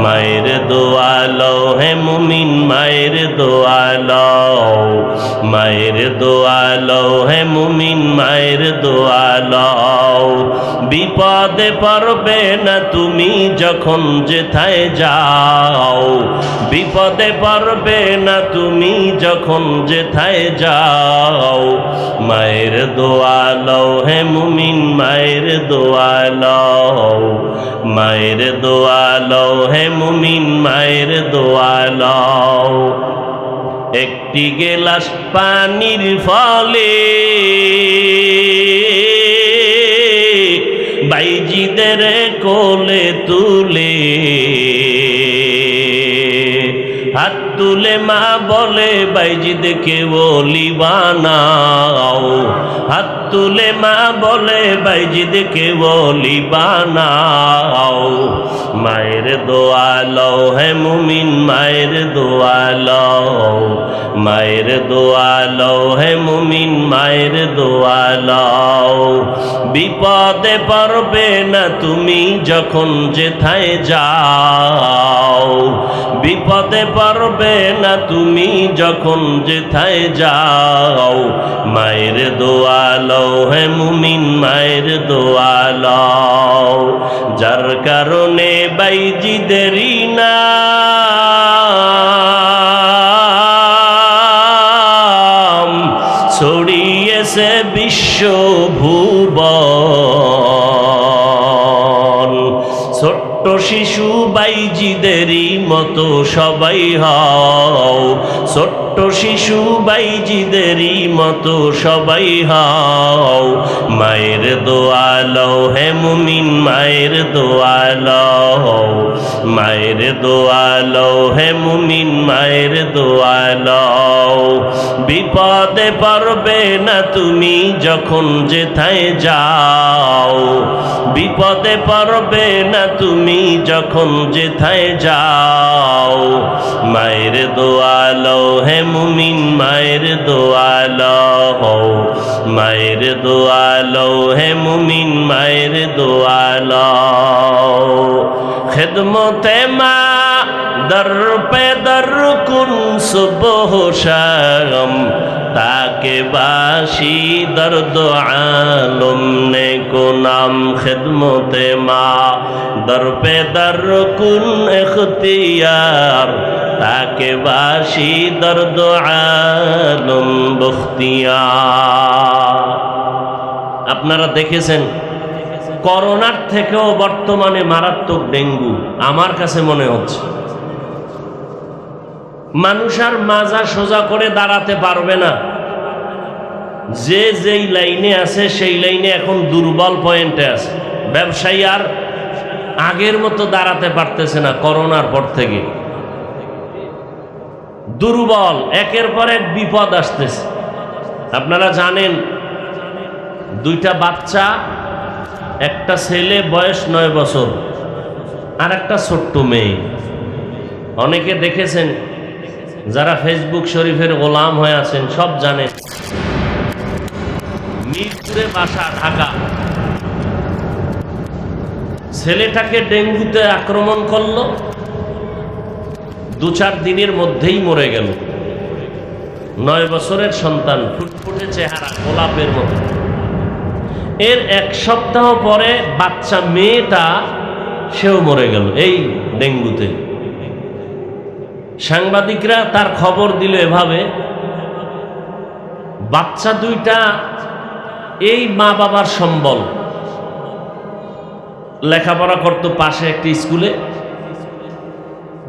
মায়ের দোয়া লও হে মুমিন, মায়ের দোয়া লও, মায়ের দোয়া লও হে মুমিন, মায়ের দোয়া লও। বিপদে পড়বে না তুমি যখন যেথায় যাও, বিপদে পড়বে না তুমি যখন যেথায় যাও। মায়ের দোয়া লও হে মুমিন, মায়ের দোয়া লও, মায়ের দোয়া লও হে মুমিন, মায়ের দোয়া লও। একটি গেলাস পানির ফলে বাইজিদের কোলে তুলে, হাত তুলে মা বলে বাইজিদকে ওলি বানাও, হাত তুলে মা বলে বাইজিদকে ওলি বানাও। মায়ের দোয়া লও হে মুমিন, মায়ের দোয়া লও, মায়ের দোয়া লও হে মুমিন, মায়ের দোয়া লও। বিপদে পড়বে না তুমি যখন যেথায় যাও, বিপদে পড়বে না তুমি যখন যেথায় যাও। মায়ের দোয়া লও হে মুমিন, মায়ের দোয়া লও। যার কারণে বাইজিদেরই নাম ছড়িয়েছে বিশ্ব ভুবন। ছোট্ট শিশু বাইজিদেরই মতো সবাই হও, ছোট্ট শিশু বাইজিদেরই মতো সবাই হও। মায়ের দোয়া লও হে মুমিন, মায়ের দোয়া লও, মায়ের দোয়া লও হে মুমিন, মায়ের দোয়া লও। বিপদে পড়বে না তুমি যখন যেথায় যাও, বিপদে পড়বে না তুমি যখন যেথায় যাও, মায়ের দোয়া লও হে মুমিন, মায়ের দোয়া লও, মায়ের দোয়া লও হে মুমিন, মায়ের দোয়া লও। খিদমতে মা দর পে দর কুন সুবহ শাম, তাকে বাসি দর্দ আলম নে কো নাম। খিদমতে মা দর পে দর কুন ইখতিয়ার, তাকে বাসি দর্দ আলম বখতিয়ার। আপনারা দেখেছেন করোনার থেকেও বর্তমানে মারাত্মক ডেঙ্গু আমার কাছে মনে হচ্ছে। মানুষ আর মাজা সোজা করে দাঁড়াতে পারবে না। যে যেই লাইনে আছে সেই লাইনে এখন দুর্বল পয়েন্টে আছে। ব্যবসায়ী আর আগের মতো দাঁড়াতে পারতেছে না। করোনার পর থেকে দুর্বল, একের পর এক বিপদ আসতেছে। আপনারা জানেন দুইটা বাচ্চা, একটা ছেলে বয়স 9 বছর আর একটা ছোট্ট মেয়ে। অনেকে দেখেছেন, যারা ফেসবুক শরীফের গোলাম হয়ে আছেন সব জানেন। মিরপুরে বাসা, ঢাকা। ছেলেটাকে ডেঙ্গুতে আক্রমণ করলো, 2-4 দিনের মধ্যেই মরে গেল। 9 বছরের সন্তান, ফুটফুটে চেহারা, গোলাপের মতো। এর 1 সপ্তাহ পরে বাচ্চা মেয়েটা সেও মরে গেল এই ডেঙ্গুতে। সাংবাদিকরা তার খবর দিল এভাবে, বাচ্চা দুইটা এই মা বাবার সম্বল, লেখাপড়া করত পাশে একটি স্কুলে।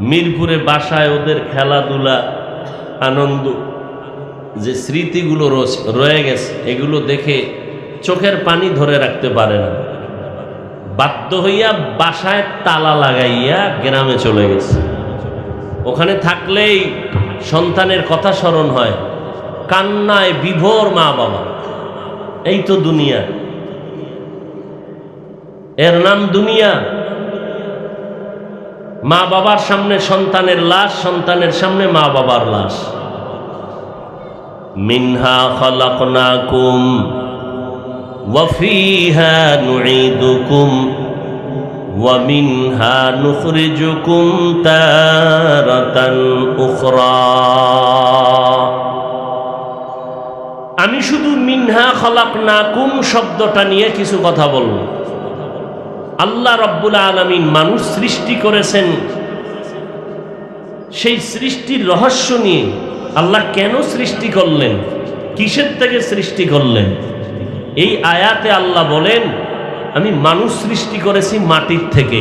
মিরপুরে বাসায় ওদের খেলাধুলা, আনন্দ, যে স্মৃতিগুলো রয়ে গেছে এগুলো দেখে চোখের পানি ধরে রাখতে পারে না। বাধ্য হইয়া বাসায় তালা লাগাইয়া গ্রামে চলে গেছে। ওখানে থাকলেই সন্তানের কথা স্মরণ হয়, কান্নায় বিভোর মা বাবা। এই তো দুনিয়া, এর নাম দুনিয়া। মা বাবার সামনে সন্তানের লাশ, সন্তানের সামনে মা বাবার লাশ। মিনহা খালাকনাকুম ওয়া ফিহা নুঈদুকুম ওয়া মিনহা নুখরিজুকুম তারাতান উখরা। আমি শুধু মিনহা খালাকনাকুম শব্দটা নিয়ে কিছু কথা বলব। আল্লাহ রাব্বুল আলামিন মানুষ সৃষ্টি করেছেন, সেই সৃষ্টির রহস্য নিয়ে আল্লাহ কেন সৃষ্টি করলেন, কিসের থেকে সৃষ্টি করলেন, এই আয়াতে আল্লাহ বলেন আমি মানুষ সৃষ্টি করেছি মাটির থেকে।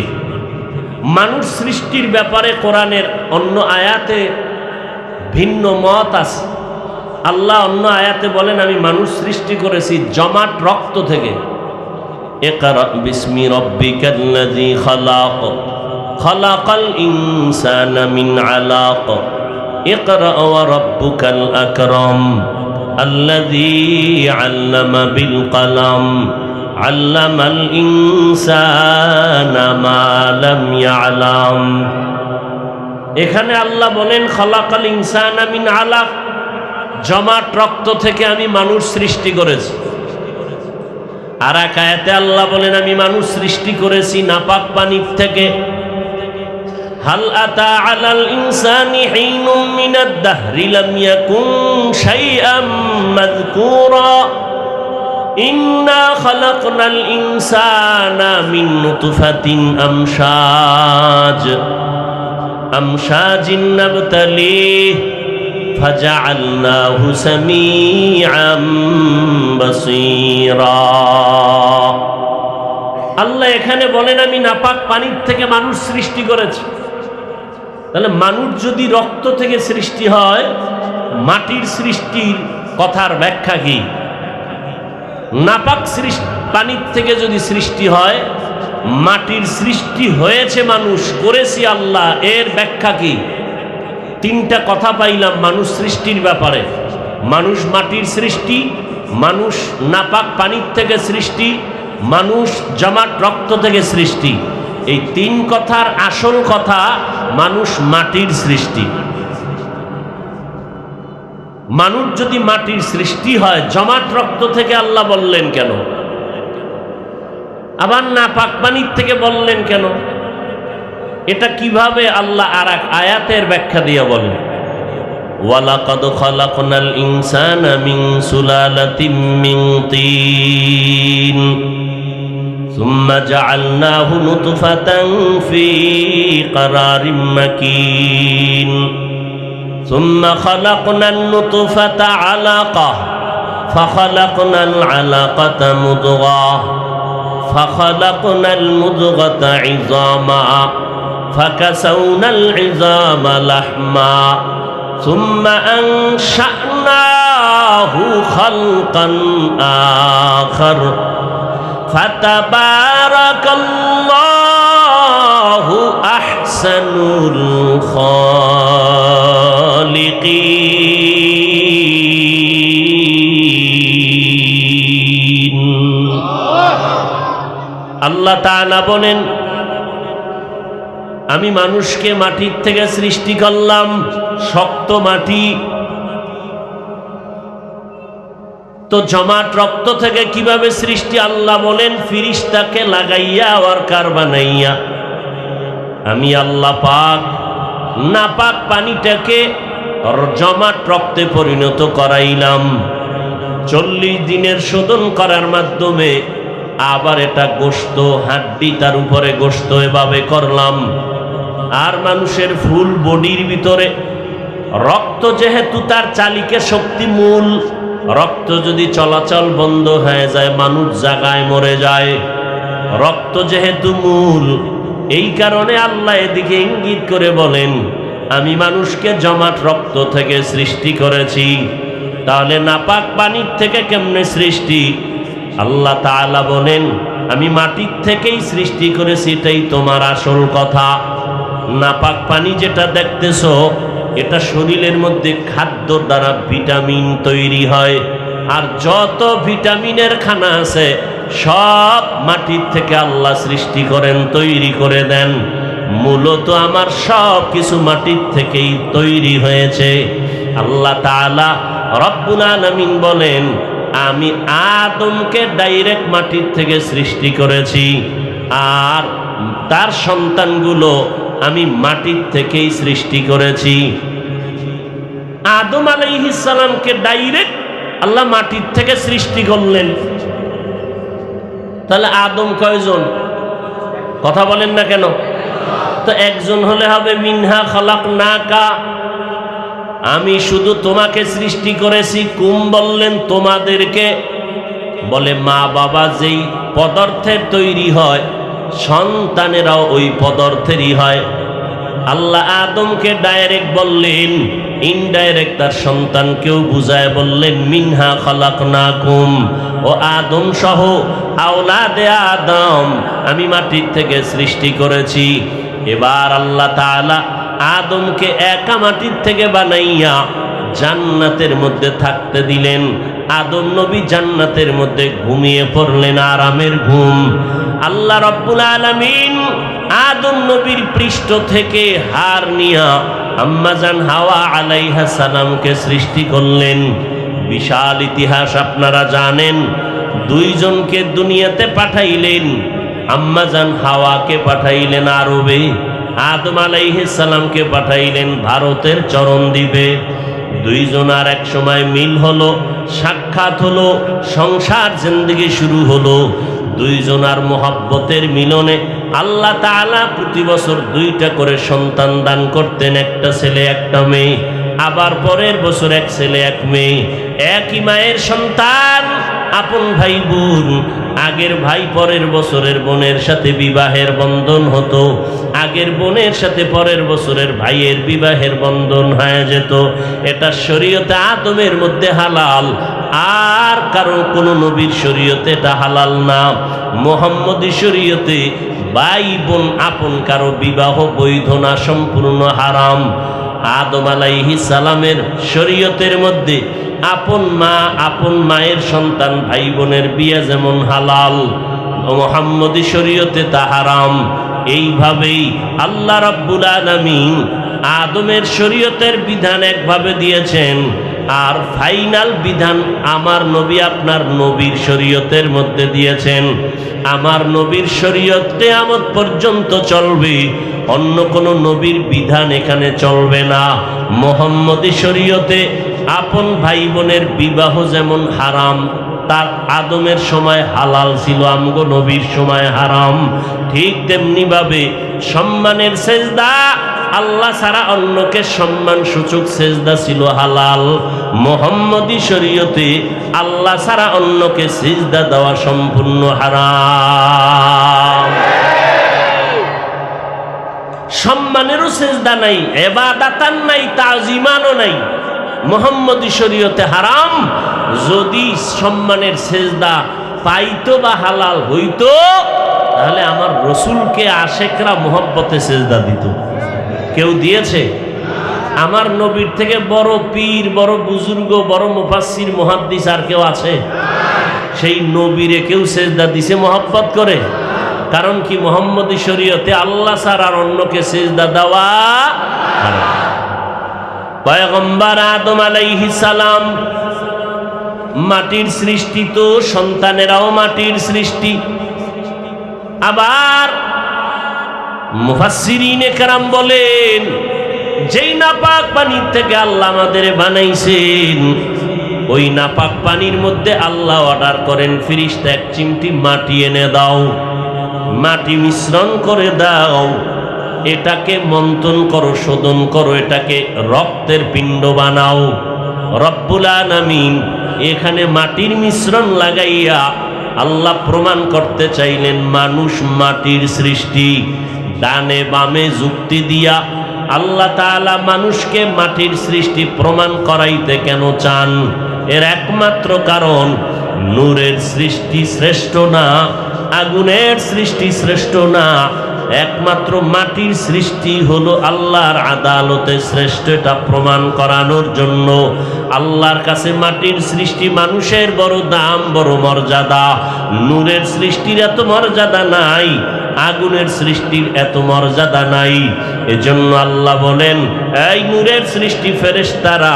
মানুষ সৃষ্টির ব্যাপারে কোরআনের অন্য আয়াতে ভিন্ন মত আছে। আল্লাহ অন্য আয়াতে বলেন আমি মানুষ সৃষ্টি করেছি জমাট রক্ত থেকে। ইকরা বিসমি রাব্বিকাল্লাযী খালাক, খালাকাল ইনসানা মিন আলাক, ইকরা ওয়া রাব্বুকাল আকরাম, আল্লাযী আল্লামা বিল কলম, আল্লামাল ইনসানা মা লাম ইয়ালাম। এখানে আল্লাহ বলেন খালাকাল ইনসানা মিন আলাক, জমাট রক্ত থেকে আমি মানুষ সৃষ্টি করেছি। আর এক আয়াতে আল্লাহ বলেন আমি মানুষ সৃষ্টি করেছি নাপাক পানির থেকে। হাল আতা আলাল ইনসানি হিনুম মিনাদ দাহরি লাম ইয়াকুন শাইআম মাযকুরা, ইন্না খালাকনাল ইনসানা মিন নুতফাতিন আমশাজিন নাবতালিহ ফাজআলনাহু সামিআম বাসীরা। আল্লাহ এখানে বলেন আমি নাপাক পানির থেকে মানুষ সৃষ্টি করেছি। তাহলে মানুষ যদি রক্ত থেকে সৃষ্টি হয়, মাটির সৃষ্টির কথার ব্যাখ্যা কি? নাপাক পানির থেকে যদি সৃষ্টি হয়, মাটির সৃষ্টি হয়েছে মানুষ, করেছি আল্লাহ, এর ব্যাখ্যা কি? 3টা কথা পাইলাম মানুষ সৃষ্টির ব্যাপারে। মানুষ মাটির সৃষ্টি, মানুষ নাপাক পানির থেকে সৃষ্টি, মানুষ জমাট রক্ত থেকে সৃষ্টি। এই তিন কথার আসল কথা, মানুষ মাটির সৃষ্টি। মানুষ যদি মাটির সৃষ্টি হয়, জমাট রক্ত থেকে আল্লাহ বললেন কেন? আবার নাপাক পানির থেকে বললেন কেন? এটা কিভাবে আল্লাহ আর এক আয়াতের ব্যাখ্যা দিয়ে বলেন, ওয়ালাকাদ খালাকনাল ইনসানা মিন সুলালাতিন মিন তিন সুম্মা জাআলনাহু নুতফাতান ফি ক্বারারিম মাকিন সুম্মা খালাকনান নুতফাতা আলাকা ফাখালাকনাল আলাকাতা মুদগাহ ফাখালাকনাল মুদগাতা ইযামা ফাকাসাউনাল ইযামা লাহমা সুম্মা আনশা'নাহু খালকান আখার ফাতাবারাকাল্লাহু আহসানুল খালিকিন। আল্লাহ তাআলা বলেন, আমি মানুষকে মাটির থেকে সৃষ্টি করলাম, শক্ত মাটি। তো জমাট রক্ত থেকে কিভাবে সৃষ্টি? আল্লাহ বলেন, ফিরিস্তাকে লাগাইয়া ওয়ার্কার বানাইয়া আমি আল্লাহ পাক নাপাক পানিটাকে জমাট রক্তে পরিণত করাইলাম। 40 দিনের শোধন করার মাধ্যমে আবার এটা গোশত, হাড্ডি, তার উপরে গোশত, এভাবে করলাম। আর মানুষের ফুল বডির ভিতরে রক্ত, যেহেতু তার চালিকা শক্তি মূল, রক্ত যদি চলাচল বন্ধ হয়ে যায় মানুষ জায়গায় মরে যায়। রক্ত যেহেতু মূল, এই কারণে আল্লাহ এদিকে ইঙ্গিত করে বলেন, আমি মানুষকে জমাট রক্ত থেকে সৃষ্টি করেছি। তাহলে নাপাক পানির থেকে কেমনে সৃষ্টি? আল্লাহ তাআলা বলেন, আমি মাটির থেকেই সৃষ্টি করেছি। এটাই তোমার আসল কথা। নাপাক পানি যেটা দেখতেছো, এটা শরীরের মধ্যে খাদ্য দ্বারা ভিটামিন তৈরি হয়। আর যত ভিটামিনের খানা আছে সব মাটির থেকে আল্লাহ সৃষ্টি করেন, তৈরি করে দেন। মূলত আমার সব কিছু মাটির থেকেই তৈরি হয়েছে। আল্লাহ তাআলা রব্বুল আলামিন বলেন, আমি আদমকে ডাইরেক্ট মাটির থেকে সৃষ্টি করেছি, আর তার সন্তানগুলো আমি মাটির থেকেই সৃষ্টি করেছি। আদম আলাইহিস সালামকে ডাইরেক্ট আল্লাহ মাটির থেকে সৃষ্টি করলেন। তাহলে আদম কয়জন? কথা বলেন না কেন? তো একজন হলে হবে, মিনহা খালাকনাকা, আমি শুধু তোমাকে সৃষ্টি করেছি। কুম বললেন তোমাদেরকে, বলে মা বাবা যেই পদার্থের তৈরি হয় সন্তানেরাও ওই পদার্থেরই হয়। আল্লাহ আদমকে ডাইরেক্ট বললেন, ইনডাইরেক্ট তার সন্তানকেও বুঝায় বললেন, মিনহা খালাকনাকুম, ও আদম সহ আওলাদে আদম আমি মাটির থেকে সৃষ্টি করেছি। এবার আল্লাহ তাআলা আদমকে একা মাটির থেকে বানাইয়া জান্নাতের মধ্যে থাকতে দিলেন। আদম নবী জান্নাতের মধ্যে ঘুমিয়ে পড়লেন, আরামের ঘুম। আল্লাহ রাব্বুল আলামিন আদম নবীর পৃষ্ঠ থেকে হাড় নিয়া আম্মাজান হাওয়া আলাইহা সালামকে সৃষ্টি করলেন। বিশাল ইতিহাস আপনারা জানেন। দুইজনকে দুনিয়াতে পাঠাইলেন। আম্মাজান হাওয়াকে পাঠাইলেন আরবে, আদম আলাইহিস সালামকে পাঠাইলেন ভারতের চরণদ্বীপে। দুইজন আর এক সময় মিল হলো, সাক্ষাৎ হলো, সংসার জিন্দেগি শুরু হলো। দুইজন আর মোহাব্বতের মিলনে আল্লাহ তাআলা প্রতি বছর 2টা করে সন্তান দান করতেন, একটা ছেলে একটা মেয়ে। আবার পরের বছর এক ছেলে এক মেয়ে, একই মায়ের সন্তান, আপন ভাই বোন। আগের ভাই পরের বছরের বোনের সাথে বিবাহের বন্ধন হতো, আগের বোনের সাথে পরের বছরের ভাইয়ের বিবাহের বন্ধন হয়ে যেত। এটা শরীয়তে আদমের মধ্যে হালাল, আর কারো কোনো নবীর শরীয়তে এটা হালাল না। মুহাম্মদী শরীয়তে ভাই বোন আপন কারো বিবাহ বৈধ না, সম্পূর্ণ হারাম। আদম আলাইহিস সালামের শরীয়তের মধ্যে আপন মা আপন মায়ের সন্তান ভাই বোনের বিয়ে যেমন হালাল, মুহাম্মদী শরীয়তে তা হারাম। এইভাবেই আল্লাহ রাব্বুল আলামিন আদমের শরীয়তের বিধান একভাবে দিয়েছেন, আর ফাইনাল বিধান আমার নবী আপনার নবীর শরীয়তের মধ্যে দিয়েছেন। আমার নবীর শরীয়ত কিয়ামত পর্যন্ত চলবে, অন্য কোনো নবীর বিধান এখানে চলবে না। মুহাম্মদী শরীয়তে আপন ভাই বোনের বিবাহ যেমন হারাম, তার আদমের সময় হালাল ছিল, আমগো নবীর সময় হারাম। ঠিক তেমনি ভাবে সম্মানের সেজদা, আল্লাহ ছাড়া অন্যকে সম্মান সূচক সেজদা ছিল হালাল। মুহাম্মদী শরীয়তে আল্লাহ ছাড়া অন্যকে সেজদা দেওয়া সম্পূর্ণ হারাম। সম্মানেরও সেজদা নাই, ইবাদাতান নাই, তাজিমানও নাই। মুহাম্মদী শরীয়তে হারাম। যদি সম্মানের সেজদা পাইতো বা হালাল হইতো, তাহলে আমার রসুলকে আশেকরা মোহব্বতে সেজদা দিত। কেউ দিয়েছে? আমার নবীর থেকে বড় পীর, বড় বুজুর্গ, বড় মুফাসসির, মুহাদ্দিস আর কেউ আছে? সেই নবীরে কেউ সেজদা দিছে মোহব্বত করে? কারণ কি? মুহাম্মদী শরীয়তে আল্লাহ ছাড়া আর অন্যকে সেজদা দেওয়া হারাম। পয়গম্বর আদম আলাইহিস সালাম মাটির সৃষ্টি, তো সন্তানেরাও মাটির সৃষ্টি। আবার মুফাসসিরিনে কেরাম বলেন, যেই নাপাক পানির থেকে আল্লাহ আমাদের বানাইছেন, ওই নাপাক পানির মধ্যে আল্লাহ অর্ডার করেন, ফেরেশতা এক চিমটি মাটি এনে দাও, মাটি মিশ্রণ করে দাও, এটাকে মন্থন করো, শোধন করো, এটাকে রক্তের পিণ্ড বানাও। রব্বুল আলামিন এখানে মাটির মিশ্রণ লাগাইয়া আল্লাহ প্রমাণ করতে চাইলেন মানুষ মাটির সৃষ্টি। ডানে বামে যুক্তি দিয়া আল্লাহ তাআলা মানুষকে মাটির সৃষ্টি প্রমাণ করাইতে কেন চান? এর একমাত্র কারণ, নূরের সৃষ্টি শ্রেষ্ঠ না, আগুনের সৃষ্টি শ্রেষ্ঠ না, একমাত্র মাটির সৃষ্টি হলো আল্লাহর আদালতে শ্রেষ্ঠ। এটা প্রমাণ করানোর জন্য আল্লাহর কাছে মাটির সৃষ্টি মানুষের বড় দাম, বড় মর্যাদা। নূরের সৃষ্টির এত মর্যাদা নাই, আগুনের সৃষ্টির এত মর্যাদা নাই। এজন্য আল্লাহ বলেন, এই নূরের সৃষ্টি ফেরেশতারা,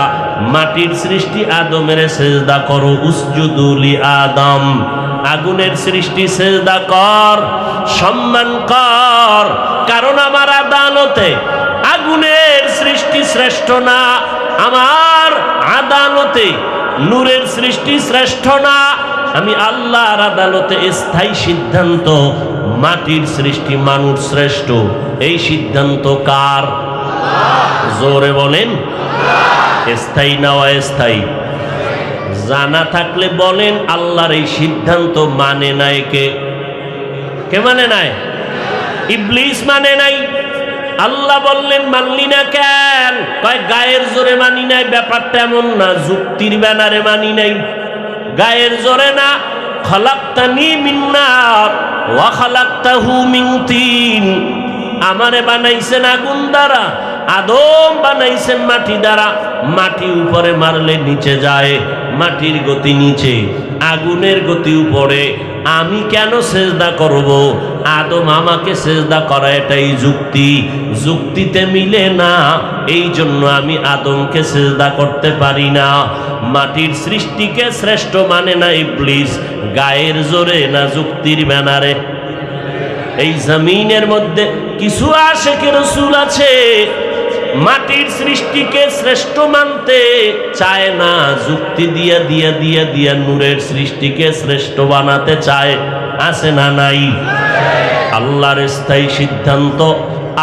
মাটির সৃষ্টি আদমের সেজদা করো, উসজুদু লি আদম। আগুনের সৃষ্টি সেজদা কর, সম্মান কর, কারণ আমার আদালতে আগুনের সৃষ্টি শ্রেষ্ঠ না, আমার আদালতে নূরের সৃষ্টি শ্রেষ্ঠ না। আমি আল্লাহর আদালতে স্থায়ী সিদ্ধান্ত, মাটির সৃষ্টি মানুষ শ্রেষ্ঠ। এই সিদ্ধান্ত কার? জোরে বলেন। স্থায়ী না অস্থায়ী? জানা থাকলে বলেন, আল্লাহর এই সিদ্ধান্ত মানে নাই কে? কে মানে নাই? ইবলিস মানে নাই। আল্লাহ বললেন, মানলি না কেন? কয় গায়ের জোরে মানি নাই। ব্যাপারটা এমন না, যুক্তির ব্যানারে মানি নাই, গায়ের জোরে না। খলাকতানি মিন নার ওয়া খলাকতাহু মিন তিন। আমারে বানাইছেন আগুন দ্বারা, আদম বানাইছেন মাটি দ্বারা। মাটি উপরে মারলে নিচে যায়, মাটির গতি নিচে, আগুনের গতি উপরে। আমি কেন সেজদা করব? আদম আমাকে সেজদা করা, এটাই যুক্তি। যুক্তিতে মিলে না, এই জন্য আমি আদমকে সেজদা করতে পারি না। মাটির সৃষ্টিকে শ্রেষ্ঠ মানে না ইবলিস, গায়ের জোরে না যুক্তির ব্যানারে। এই জমিনের মধ্যে কিছু আশিকে রাসূল আছে, মাটির সৃষ্টিকে শ্রেষ্ঠ মানতে চায় না, যুক্তি দিয়া দিয়া দিয়া দিয়া নূরের সৃষ্টিকে শ্রেষ্ঠ বানাতে চায়। আছে না নাই? আল্লাহর স্থায়ী সিদ্ধান্ত,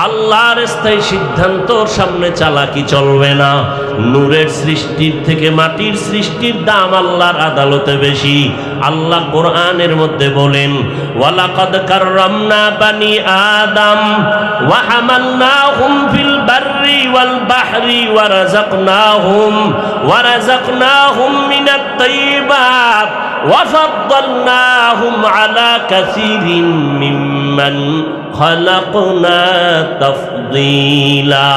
আল্লাহর স্থায়ী সিদ্ধান্তর সামনে চালাকি চলবে না। নূরের সৃষ্টির থেকে মাটির সৃষ্টির দাম আল্লাহর আদালতে বেশি। আল্লাহ কোরআনের মধ্যে বলেন, ওয়ালাকাদ কাররামনা বানি আদম ওয়া হামালনাহুম ফিল বাররি ওয়াল বাহরি ওয়া রাযাকনাহুম মিনাত তাইয়্যিবাত ওয়া ফাদ্দালনাহুম আলা কাসীরিন মিম্মান খালাকনা তাফদীলা।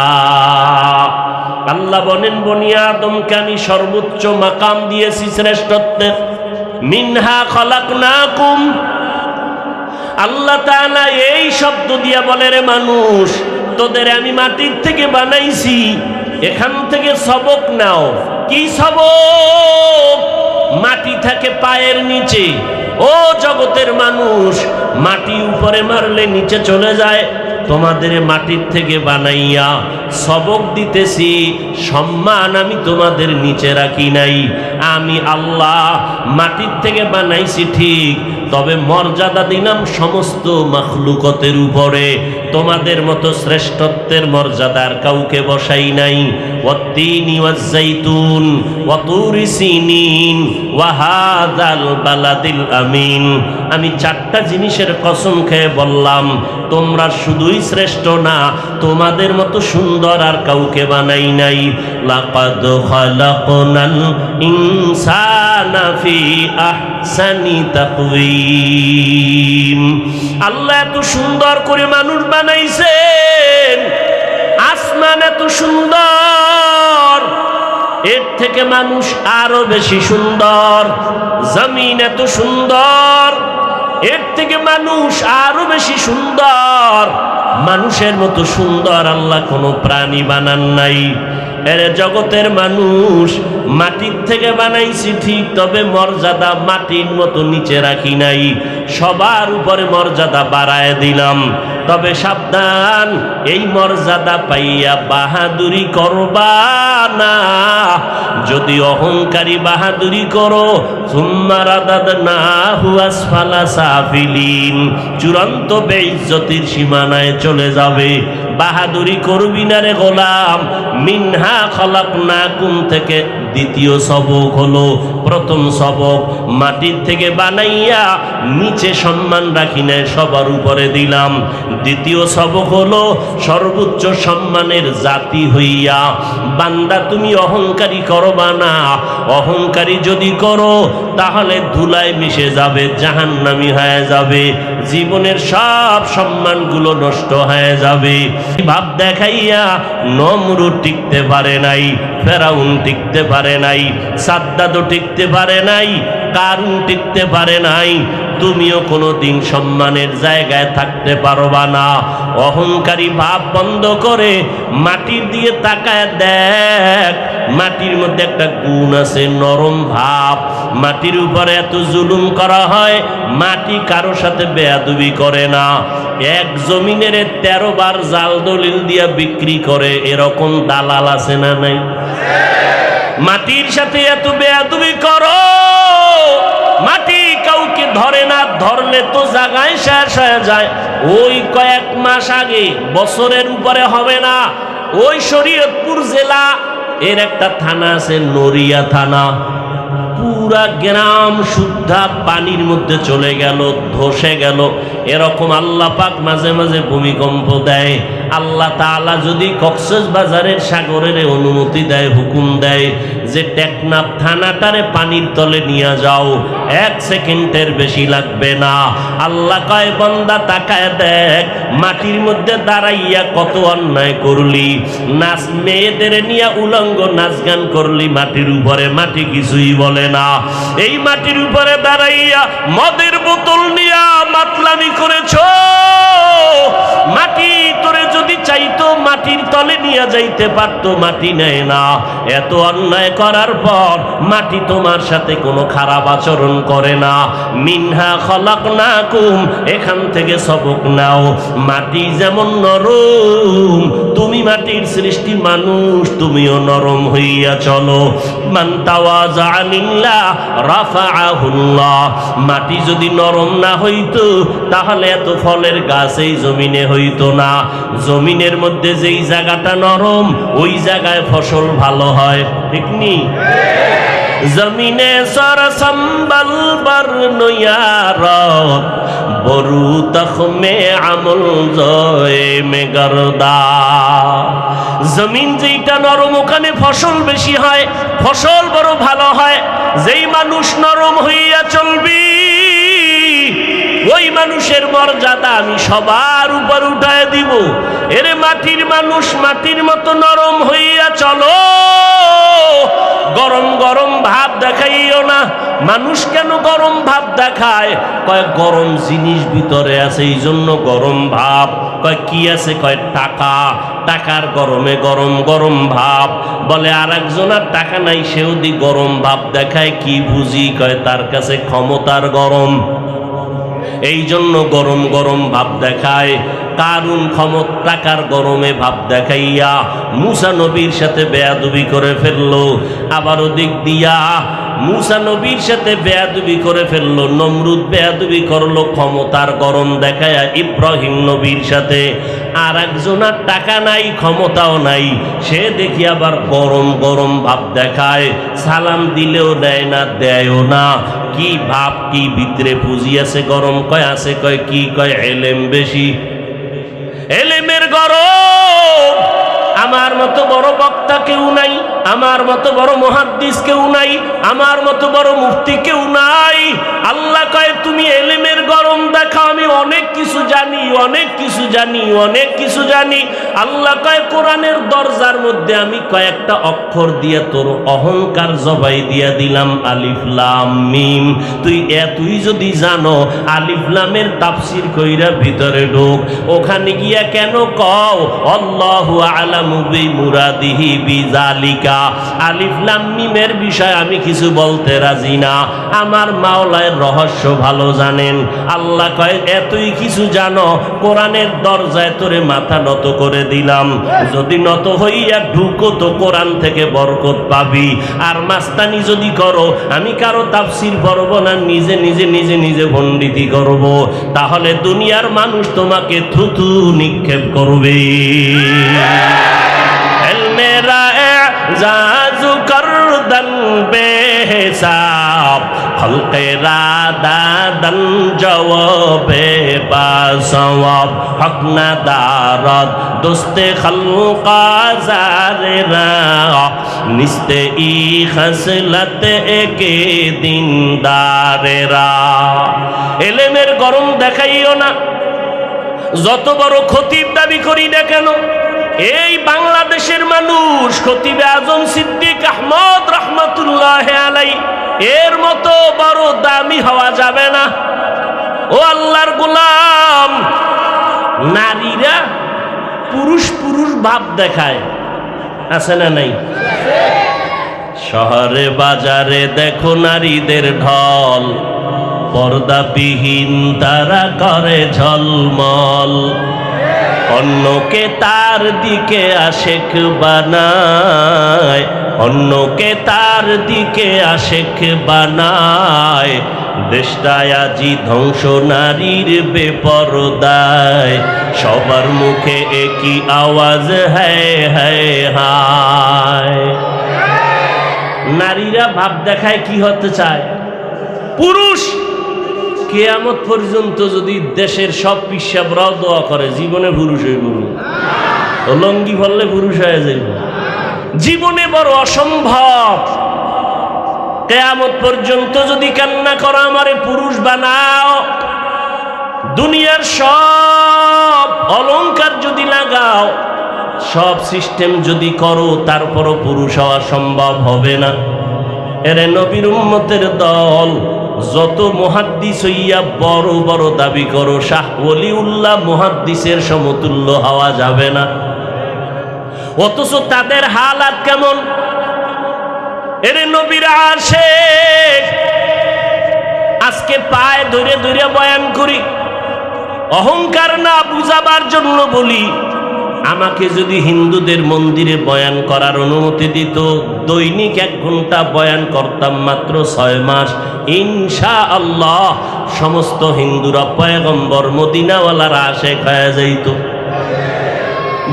আল্লাহ বলেন, বনি আদমকে আমি সর্বোচ্চ মাকাম দিয়েছি শ্রেষ্ঠত্বের। মিনহা খলাকনাকুম, আল্লাহ তাআলা এই শব্দ দিয়া বলে, রে মানুষ, তোদের আমি মাটির থেকে বানাইছি, এখান থেকে সবক নাও। কি সবক? মাটি থাকে পায়ের নিচে। ও জগতের মানুষ, মাটি উপরে মারলে নিচে চলে যায়। তোমাদের মাটির থেকে বানাইয়া সবক দিতেছি, সম্মান আমি তোমাদের নিচে রাখি নাই। আমি আল্লাহ মাটির থেকে বানাইছি ঠিক, তবে মর্যাদা দিলাম সমস্ত মাখলুকতের উপরে। তোমাদের মতো শ্রেষ্ঠত্বের মর্যাদার কাউকে বসাই নাই। ওয়াত্তিনি ওয়াজ্জাইতুন ওয়া তুরি সিনিন ওয়া হাযাল বালাদিল আমিন। আমি চারটা জিনিসের কসম খেয়ে বললাম, তোমরা শুধুই শ্রেষ্ঠ না, তোমাদের মতো সুন্দর আর কাউকে বানাই নাই। লাকাদ খালাকনাল ইনসানা ফি আহসানি তাকওয়িম। আল্লাহ এত সুন্দর করে মানুষ বানাইছেন, আসমান এত সুন্দর, এর থেকে মানুষ আরো বেশি সুন্দর। জমিন এত সুন্দর, এর থেকে মানুষ আরো বেশি সুন্দর। মানুষের মতো সুন্দর আল্লাহ কোনো প্রাণী বানান নাই। এর জগতের মানুষ, মাটির থেকে বানাইছি ঠিক, তবে মর্যাদা মাটির মতো নিচে রাখি নাই, সবার উপরে মর্যাদা বাড়ায় দিলাম। তবে সাবধান, এই মর্যাদা পাইয়া বাহাদুরি করবা না। যদি অহংকারী বাহাদুরি করো, সুম্মা রাদাদনাহু আসফালা সাফিলিন, চূড়ান্ত বেইজ্জতির সীমানায় চলে যাবে। বাহাদুরি করবি না রে গোলাম। মিনহা খলাকনাকুম থেকে দ্বিতীয় সবক হলো, প্রথম সবক মাটির থেকে বানাইয়া নিচে সম্মান রাখি না, সবার উপরে দিলাম। দ্বিতীয় সবক হলো সর্বোচ্চ সম্মানের জাতি হইয়া বান্দা তুমি অহংকারী করবা না। অহংকারী যদি করো তাহলে ধুলায় মিশে যাবে, জাহান্নামী হয়ে যাবে, জীবনের সব সম্মানগুলো নষ্ট হয়ে যাবে। ভাব দেখাইয়া নমরুদ টিকতে পারে নাই, ফেরাউন টিকতে পারে নাই, সাদ্দাদও টিকতে পারে নাই, কারুন টিকতে পারে নাই। তুমিও কোনোদিন সম্মানের জায়গায় থাকতে পারবা না। অহংকারী ভাব বন্ধ করে মাটির দিয়ে তাকায় দেখ, মাটির মধ্যে একটা গুণ আছে, নরম ভাব। মাটির উপরে এত জুলুম করা হয়, মাটি কারো সাথে বেয়াদবি করে না। এক জমিনের 13 বার জাল দলিল দিয়া বিক্রি করে, এরকম দালাল আছে না নাই? মাটির সাথে এত বেয়াদবি করো, মাটি কাউকে ধরে না, ধরলে তো জায়গায় শেষ হয়ে যায়। ওই কয়েক মাস আগে, বছরের উপরে হবে না, ওই শরীয়তপুর জেলা এর একটা থানা আছে, নড়িয়া থানা, পুরা গ্রাম শুদ্ধা পানির মধ্যে চলে গেল, ধসে গেল। এরকম আল্লাহ পাক মাঝে মাঝে ভূমিকম্প দেয়। আল্লাহ তাআলা যদি কক্সবাজারের সাগরের অনুমতি দেয়, হুকুম দেয় যে টেকনাফ থানাটারে পানির তলে নিয়ে যাও, 1 সেকেন্ডের বেশি লাগবে না। আল্লাহ কয়, বান্দা তাকায় দেখ, মাটির মধ্যে দাঁড়াইয়া কত অন্যায় করলি, নাচ মেয়েদের নিয়ে উলঙ্গ নাচ গান করলি মাটির উপরে, মাটি কিছুই বলে না। এই মাটির উপরে দাঁড়াইয়া মদের বোতল নিয়া মাতলামি করেছ, মাটি তোরে যদি চাইতো মাটির তলে নিয়ে যাইতে পারতো, মাটি নেয় না। এত অন্যায় করার পর মাটি তোমার সাথে কোনো খারাপ আচরণ করে না। মিনহা খলাকনাকুম, এখান থেকে সবক নাও। মাটি যেমন নরম, তুমি মাটির সৃষ্টি মানুষ, তুমিও নরম হইয়া চলো। মান তাওয়াজা লিল্লাহ রাফাআহুল্লাহ। মাটি যদি নরম না হইতো তাহলে এত ফলের গাছ এই জমিনে হইতো না। জমিনের মধ্যে যেই জায়গাটা নরম, ওই জায়গায় ফসল ভালো হয়, ঠিক নি? জমিনে সর সম্বল বর নয়ারত, বরু তখমে আমল জয়ে মে গরদা। জমিন যেইটা নরম, ওখানে ফসল বেশি হয়, ফসল বড় ভালো হয়। যেই মানুষ নরম হইয়া চলবি, ওই মানুষের মর্যাদা আমি সবার উপর উঠায় দিব। এরে মাটির মানুষ, মাটির মতো নরম হইয়া চলো। গরম গরম ভাব দেখাইও না। মানুষ কেন গরম ভাব দেখায়? কয় গরম জিনিস ভিতরে আছে, এই জন্য গরম ভাব। কয় কি আছে? কয় টাকা। টাকার গরমে গরম গরম ভাব। বলে আর একজনের টাকা নাই, সেও দি গরম ভাব দেখায়। কি বুঝি? কয় তার কাছে ক্ষমতার গরম, এই জন্য গরম গরম ভাব দেখায়। কারুন টাকার গরমে ভাব দেখাইয়া মুসা নবীর সাথে বেয়াদবি করে ফেললো। আবার ওদিক দিয়া মুসা নবীর সাথে বেয়াদবি করে ফেললো। নমরুদ বেয়াদবি করলো ক্ষমতার গরম দেখায়া ইব্রাহিম নবীর সাথে। আর একজনের টাকা নাই, ক্ষমতাও নাই, সে দেখি আবার গরম গরম ভাব দেখায়। সালাম দিলেও দেয় না, দেয়ও না। কি ভাব, কি ভিতরে পুঁজি আছে গরম? কয় আছে। কয় কি? কয় এলেম বেশি, এলেমের গরম। আমার মতো বড় বক্তা কেউ নাই, আমার মতো বড় মুহাদ্দিস কেউ নাই, আমার মতো বড় মুফতি কেউ নাই। আল্লাহ কয় তুমি এলেমের গরম দেখাও, আমি অনেক কিছু জানি, অনেক কিছু জানি, অনেক কিছু জানি। আল্লাহ কয় কোরআনের দরজার মধ্যে আমি কয়েকটা অক্ষর দিয়ে তোর অহংকার জবাই দিয়া দিলাম, আলিফ লাম মিম। তুই যদি জানো আলিফ লামের তাফসীর কইরা ভিতরে ঢোক। ওখানে গিয়া কেন কও আল্লাহু আ'লামু বিমুরাদিহি বিযালিকা? আলিফ লাম মিমের বিষয় আমি কিছু বলতে রাজি না, আমার মাওলার রহস্য ভালো জানেন। আল্লাহ কয় এতই কিছু জানো, কোরআনের দরজায় তোরে মাথা নত করে দিলাম, যদি নত হইয়া ঢুকো তো কোরআন থেকে বরকত পাবি। আর মাস্তানি যদি করো, আমি কারো তাফসীর পড়ব না, নিজে নিজে নিজে নিজে পণ্ডিতি করব, তাহলে দুনিয়ার মানুষ তোমাকে থুথু নিক্ষেপ করবে। মেরা জাজু করদন বেহিসাব খলকেরা দাদন জওয়াবে বাসওয়াব হক না দারদ দোস্তে খলকা জারেরা নিস্তে ই খসলত একে দিনদারেরা। এলেমের গরম দেখাইও না। যত বড় খতিব দাবি করি না কেন, এই বাংলাদেশের মানুষ খতিবে আজম সিদ্দিক আহমদ রহমতুল্লাহ আলাইহি এর মতো বড় দামি হওয়া যাবে না। ও আল্লাহর গোলাম, নারীরা পুরুষ পুরুষ ভাব দেখায়, আছে না নাই? শহরে বাজারে দেখো নারীদের ঢল, পর্দাবিহীন তারা করে ঝলমল। অন্যকে তার দিকে আশেক বানায়, অন্যকে তার দিকে আশেক বানায়। দেশটায় আজি ধ্বংস নারীর বেপরদায়, সবার মুখে একই আওয়াজ হ্যায় হ্যায় হায়। নারীরা ভাব দেখায় কি হতে চায়? পুরুষ। কিয়ামত পর্যন্ত যদি দেশের সব পিসাবরাও দোয়া করে জীবনে পুরুষ হইব, লঙ্গি ফললে পুরুষ হয়ে যাইব, জীবনে বড় অসম্ভব। কিয়ামত পর্যন্ত যদি কান্না করো আমারে পুরুষ বানাও, দুনিয়ার সব অলংকার যদি লাগাও, সব সিস্টেম যদি করো, তারপরও পুরুষ হওয়া সম্ভব হবে না। এরে নবীর উম্মতের দল, যত মুহাদ্দিস হইয়া বড় বড় দাবি করো, শাহ ওলিউল্লাহ মুহাদ্দিসের সমতুল্য হওয়া যাবে না। অথচ তাদের হালাত কেমন? এরে নবীর আশিক, আজকে পায়ে ধরে ধরে বয়ান করি, অহংকার না বুঝাবার জন্য বলি। আমাকে যদি হিন্দুদের মন্দিরে বয়ান করার অনুমতি দিত, দৈনিক 1 ঘন্টা বয়ান করতাম মাত্র 6 মাস, ইনশাআল্লাহ সমস্ত হিন্দুরা পয়গম্বর মদিনাওয়ালার আশিক হয়ে যাইত।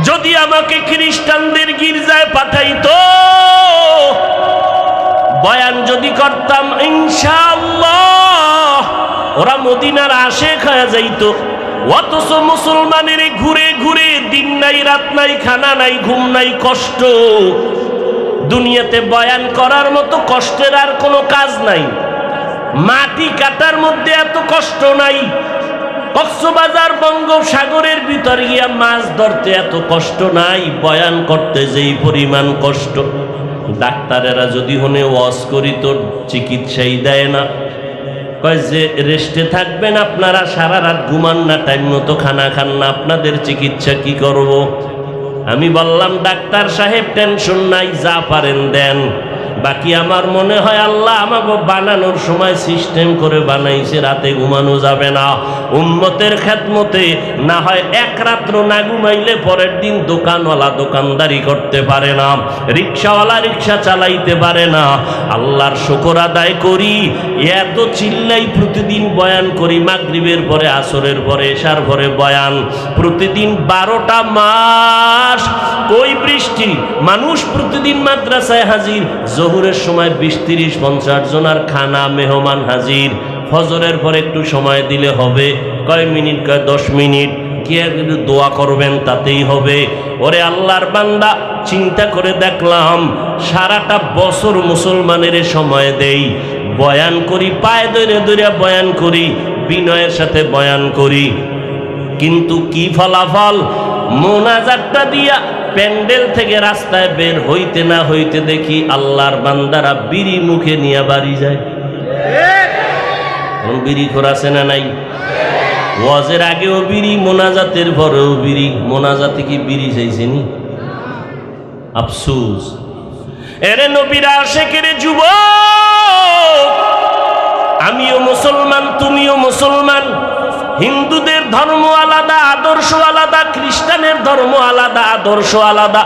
যদি আমাকে খ্রিস্টানদের গির্জায় পাঠাইতো, বয়ান যদি করতাম, ইনশাআল্লাহ ওরা মদিনার আশিক হয়ে যাইত। অথচ মুসলমানের ঘুরে ঘুরে দিন নাই রাত নাই, খানা নাই ঘুম নাই, কষ্ট। দুনিয়াতে বয়ান করার মতো কষ্টের আর কোনো কাজ নাই। মাটি কাটার মধ্যে এত কষ্ট নাই। কক্সবাজার বঙ্গোপসাগরের ভিতর গিয়া মাছ ধরতে এত কষ্ট নাই, বয়ান করতে যেই পরিমাণ কষ্ট। ডাক্তারেরা যদি হনে ওয়াজ করি তোর চিকিৎসাই দেয় না, কয় যে রেস্টে থাকবেন আপনারা, সারা রাত ঘুমান না, টাইম মতো খানা খান না, আপনাদের চিকিৎসা কি করব? আমি বললাম ডাক্তার সাহেব টেনশন নাই, যা পারেন দেন, বাকি আমার মনে হয় আল্লাহ আমাকে বানানোর সময় সিস্টেম করে বানাইছে, রাতে ঘুমানো যাবে না, উম্মতের খেদমতে না হয় এক রাত্র না ঘুমাইলে পরের দিন দোকানওয়ালা দোকানদারি করতে পারে না, রিক্সাওয়ালা রিক্সা চালাইতে পারে না। আল্লাহর শুকর আদায় করি, এত চিল্লাই প্রতিদিন বয়ান করি, মাগরিবের পরে, আসরের পরে, এশার পরে বয়ান, প্রতিদিন 12টা মাস কই বৃষ্টি, মানুষ প্রতিদিন মাদ্রাসায় হাজির, জোহরের সময় 20-30-50 জনার খানা মেহমান হাজির, ফজরের পর একটু সময় দিলে হবে, কয় মিনিট, কয় 10 মিনিট, কি একটু দোয়া করবেন তাতেই হবে। ওরে আল্লাহর বান্দা, চিন্তা করে দেখলাম সারাটা বছর মুসলমানের সময় দেই, বয়ান করি, পায়ে ধরে ধরে বয়ান করি, বিনয়ের সাথে বয়ান করি, কিন্তু কি ফলাফল? মোনাজাতটা দিয়া প্যান্ডেল থেকে রাস্তায় বের হইতে না হইতে দেখি আল্লাহর বান্দারা বিড়ি মুখে নিয়ে বাড়ি যায়। বিড়ি খোরাছে না নাই? ওয়াজের আগেও বিড়ি, মোনাজাতের পরেও বিড়ি। মোনাজাতে কি বিড়ি চাইছেনি? আফসোস। এরে নবীরা আশেকের যুবক, আমিও মুসলমান, তুমিও মুসলমান, হিন্দুদের ধর্ম আলাদা, আদর্শ আলাদা, খ্রিস্টানের ধর্ম আলাদা, আদর্শ আলাদা।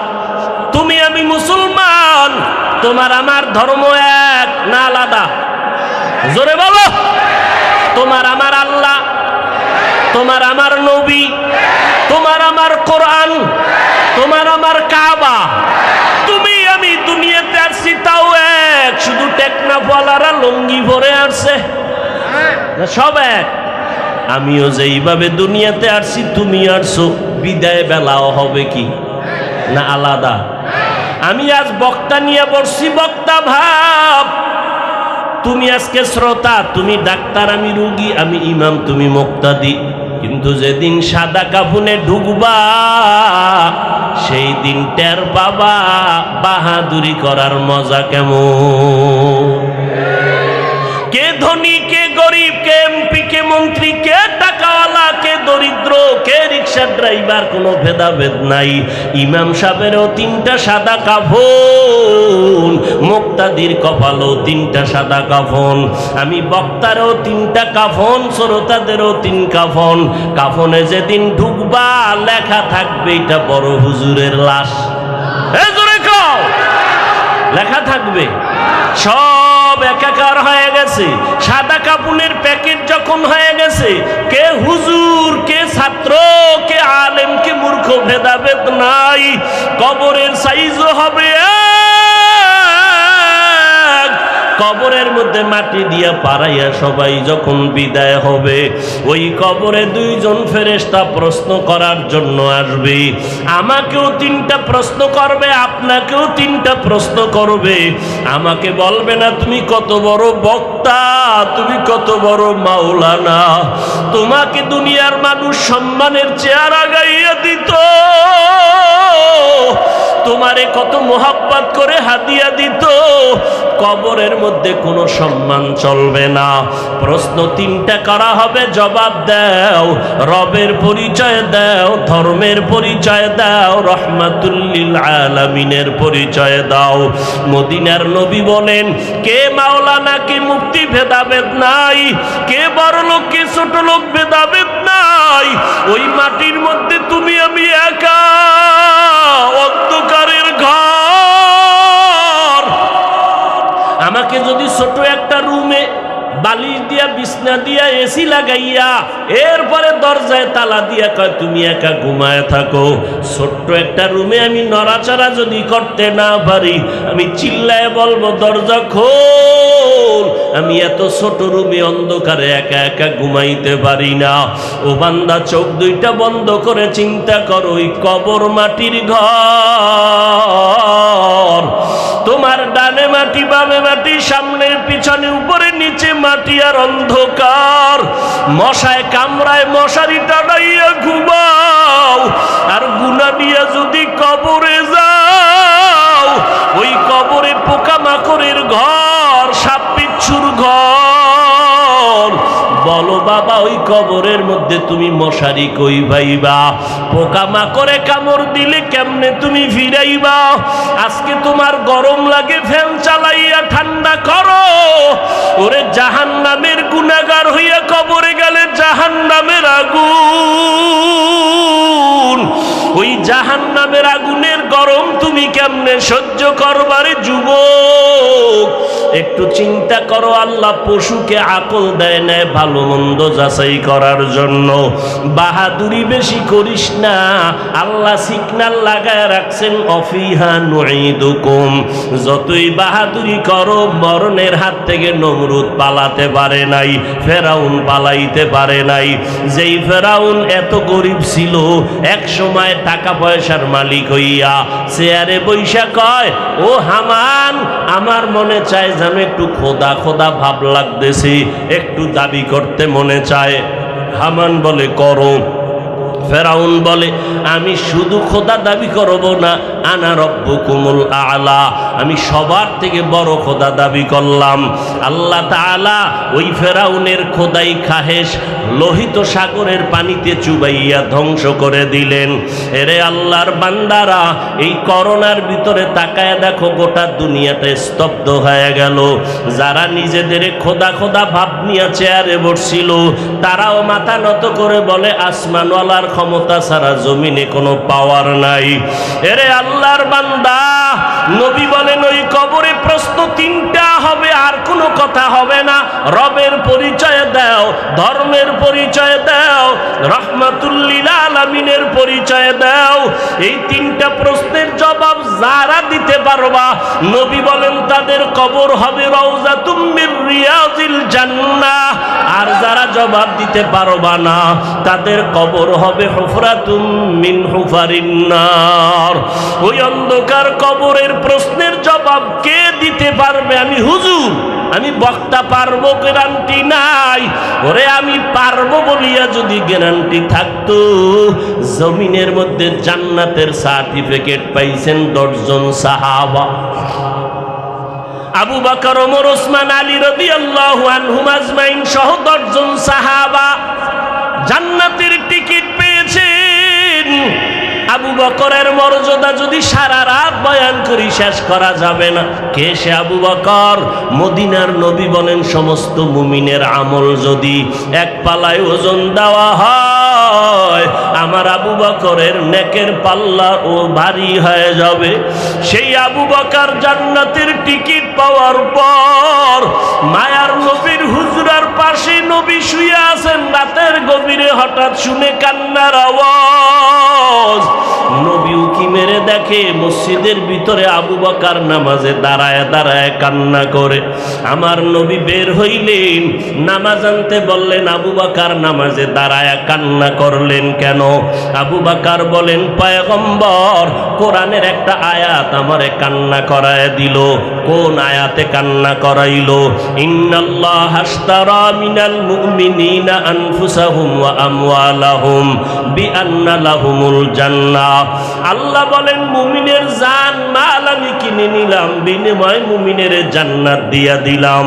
তুমি আমি মুসলমান, তোমার আমার ধর্ম এক না আলাদা? জোরে বলো। তোমার আমার আল্লাহ, তোমার আমার নবী, তোমার আমার কোরআন, তোমার আমার কাবা। তুমি আমি দুনিয়াতে আসছি তাও এক, শুধু টেকনাফওয়ালারা লুঙ্গি পরে আসছে, সব এক। আমিও যেইভাবে দুনিয়াতে আসছি তুমি আসছো, বিদায় বেলাও হবে কি না আলাদা? আমি আজ বক্তা নিয়ে বসছি, বক্তা ভাব, তুমি আজকে শ্রোতা, তুমি ডাক্তার, আমি রুগী, আমি ইমাম, তুমি মুক্তাদি। কিন্তু যেদিন সাদা কাফনে ঢুকবা, সেই দিন টের পাবা বাহাদুরি করার মজা কেমন। কে ধনী, কে গরিব, কে এমপি, কে মন্ত্রী, কে টাকাওয়ালা, কে দরিদ্র, কে রিক্সা ড্রাইভার, কোনো ভেদাভেদ নাই। ইমাম সাহেবেরও 3টা সাদা কাফন, মুক্তাদির কপালও 3টা সাদা কাফন, আমি বক্তারও 3টা কাফন, শ্রোতাদেরও 3 কাফন। কাফনে যেদিন ঢুকবা লেখা থাকবে এটা বড় হুজুরের লাশ। লেখা থাকবে, সব একাকার হয়ে গেছে। সাদা কাপুনের প্যাকেট যখন হয়ে গেছে, কে হুজুর, কে ছাত্র, কে আলেম, কে মূর্খ ভেদাভেদ নাই। কবরের সাইজও হবে এক। কবরের মধ্যে মাটি দিয়া পাড়াইয়া সবাই যখন বিদায় হবে, ওই কবরে 2 জন ফেরেশতা প্রশ্ন করার জন্য আসবে। আমাকেও 3টা প্রশ্ন করবে, আপনাকেও 3টা প্রশ্ন করবে। আমাকে বলবে না তুমি কত বড় বক্তা, তুমি কত বড় মাওলানা। তোমাকে দুনিয়ার মানুষ সম্মানের চেয়ার আগাইয়া দিত, তোমারে কত মোহাব্বত করে হাদিয়া দিত। কবরের মধ্যে কোনো সম্মান চলবে না। প্রশ্ন 3টা করা হবে, জবাব দাও। রবের পরিচয় দাও, ধর্মের পরিচয় দাও, রহমাতুল লিল আলামিনের পরিচয় দাও। মদিনার নবী বলেন, কে মাওলানা, কে মুফতি ভেদাভেদ নাই, কে বড় লোক, কে ছোট লোক ভেদাভেদ নাই। ওই মাটির মধ্যে তুমি আমি একা, অন্ধকারের ঘর। আমাকে যদি ছোট একটা রুমে বালিশ দিয়া, বিছনা দিয়া, এসি লাগাইয়া, এরপরে দরজায় তালা দিয়া কয় তুমি একা ঘুমায় থাকো, ছোট্ট একটা রুমে আমি নড়াচড়া যদি করতে না পারি, আমি চিল্লায় বলবো দরজা খোল। আমি এত ছোট রুমে অন্ধকারে একা একা ঘুমাইতে পারি না। ও বান্দা, চোখ 2টা বন্ধ করে চিন্তা করো, ওই কবর মাটির ঘর। তোমার ডানে মাটি, বামে মাটি, সামনে পিছনে, উপরে নিচে মাটি আর অন্ধকার। মশায় কামড়ায়, মশারি টানাইয়া ঘুমাও। আর গুনাহ নিয়ে যদি কবরে যাও, ওই কবরে ঘর, সাপ বিচ্ছুর ঘর। বলো বাবা, ওই কবরের মধ্যে তুমি মশারি কই পাইবা? পোকামাকড়ে কামড় দিলে কেমনে তুমি ফিরাইবা? আজকে তোমার গরম লাগে, ফ্যান চালাইয়া ঠান্ডা করো। ওরে জাহান্নামের গুনাহগার হইয়া কবরে গেলে জাহান্নামের আগুন, ওই জাহান্নামের আগুনের গরম তুমি কেমনে সহ্য করবারে যুবক? একটু চিন্তা করো। আল্লাহ পশুকে আকল দেয় না ভালো মন্দ যাচাই করার জন্য। বাহাদুরি বেশি করিস না। আল্লাহ সিগন্যাল লাগায় রাখছেন, অফিহা নুঈদুকুম। যতই বাহাদুরি করো, মরণের হাত থেকে নমরুদ পালাতে পারে নাই, ফেরাউন পালাইতে পারে নাই। যেই ফেরাউন এত গরিব ছিল, এক সময় টাকা পয়সার মালিক হইয়া চেয়ারে বৈশা কয়, ও হামান, আমার মনে চায় যেন একটু খোদা খোদা ভাব লাগতেছে, একটু দাবি করতে মনে চায়। হামান বলে করো। ফেরাউন বলে, আমি শুধু খোদা দাবি করব না, আনা রব্বুকুমুল আলা, আমি সবার থেকে বড় খোদা দাবি করলাম। আল্লাহ তাআলা ওই ফেরাউনের খোদাই খাহেশ লোহিত সাগরের পানিতে চুবাইয়া ধ্বংস করে দিলেন। এরে আল্লাহর বান্দারা, এই করোনার ভিতরে তাকায় দেখো, গোটা দুনিয়াটা স্তব্ধ হয়ে গেল। যারা নিজেদের খোদা খোদা ভাব নিয়ে চেয়ারে বসছিল, তারাও মাথা নত করে বলে, আসমানওয়ালার ক্ষমতা ছাড়া জমিনে কোনো পাওয়ার নাই। এরে আল্লাহর বান্দা, নবী বলেন, ওই কবরে প্রশ্ন তিনটা হবে, আর কোনো কথা হবে না। রবের পরিচয় দাও, ধর্মের পরিচয় দাও, রহমাতুল লিল আলামিনের পরিচয় দাও। এই তিনটা প্রশ্নের জবাব যারা দিতে পারবা, নবী বলেন তাদের কবর হবে রওজাতুম মির রিয়াজিল জান্নাহ। আর যারা জবাব দিতে পারবা না, তাদের কবর হবে হুফরাতুম মিন হুফারিন নার। ওই অন্ধকার কবরের প্রশ্নের জবাব কে দিতে পারবে? আমি হুজুর, আমি বক্তা পারবো, গ্যারান্টি নাই। ওরে আমি পারবো বলিয়া যদি গ্যারান্টি থাকতো, জমিনের মধ্যে জান্নাতের সার্টিফিকেট পাইছেন 10 জন সাহাবা। আবু বকর, ওমর, ওসমান, আলী রাদিয়াল্লাহু আনহুম আজমাইন সহ 10 জন সাহাবা জান্নাতের টিকিট পেয়েছেন। আবু বকরের মর্যাদা যদি সারা রাত বয়ান করি শেষ করা যাবে না। কে সে আবু বকর? মদিনার নবী বলেন, সমস্ত মুমিনের আমল যদি এক পাল্লায় ওজন দেওয়া হয়, আমার আবু বকরের নেকের পাল্লা ও ভারী হয়ে যাবে। সেই আবু বকর জান্নাতের টিকিট পাওয়ার পর মায়ার নবীর হুজরার পাশে নবী শুয়ে আছেন। রাতের গভীরে হঠাৎ শুনে কান্নার আওয়াজ। নবী উকি মেরে দেখে মসজিদের ভিতরে আবু বকর নামাজে দাঁড়ায় দাঁড়ায় কান্না করে। আমার নবী বের হইলেন, নামাজ আনতে বললেন, আবু বকর নামাজে দাঁড়ায় কান্না করলেন কেন? আবু বকর বলেন, পয়গম্বর, কোরআনের একটা আয়াত আমারে কান্না করায় দিল। কোন আয়াতে কান্না করাইলো? ইন্নাল্লাহ আশতারা মিনাল মুমিনিনা আনফুসাহুম ওয়া আমওয়ালাহুম বিআন্না লাহুমুল জান্নাহ। আল্লাহ বলেন, মুমিনের জান মাল আমি কিনে নিলাম, বিনিময়ে মুমিনের জান্নাত দিয়া দিলাম।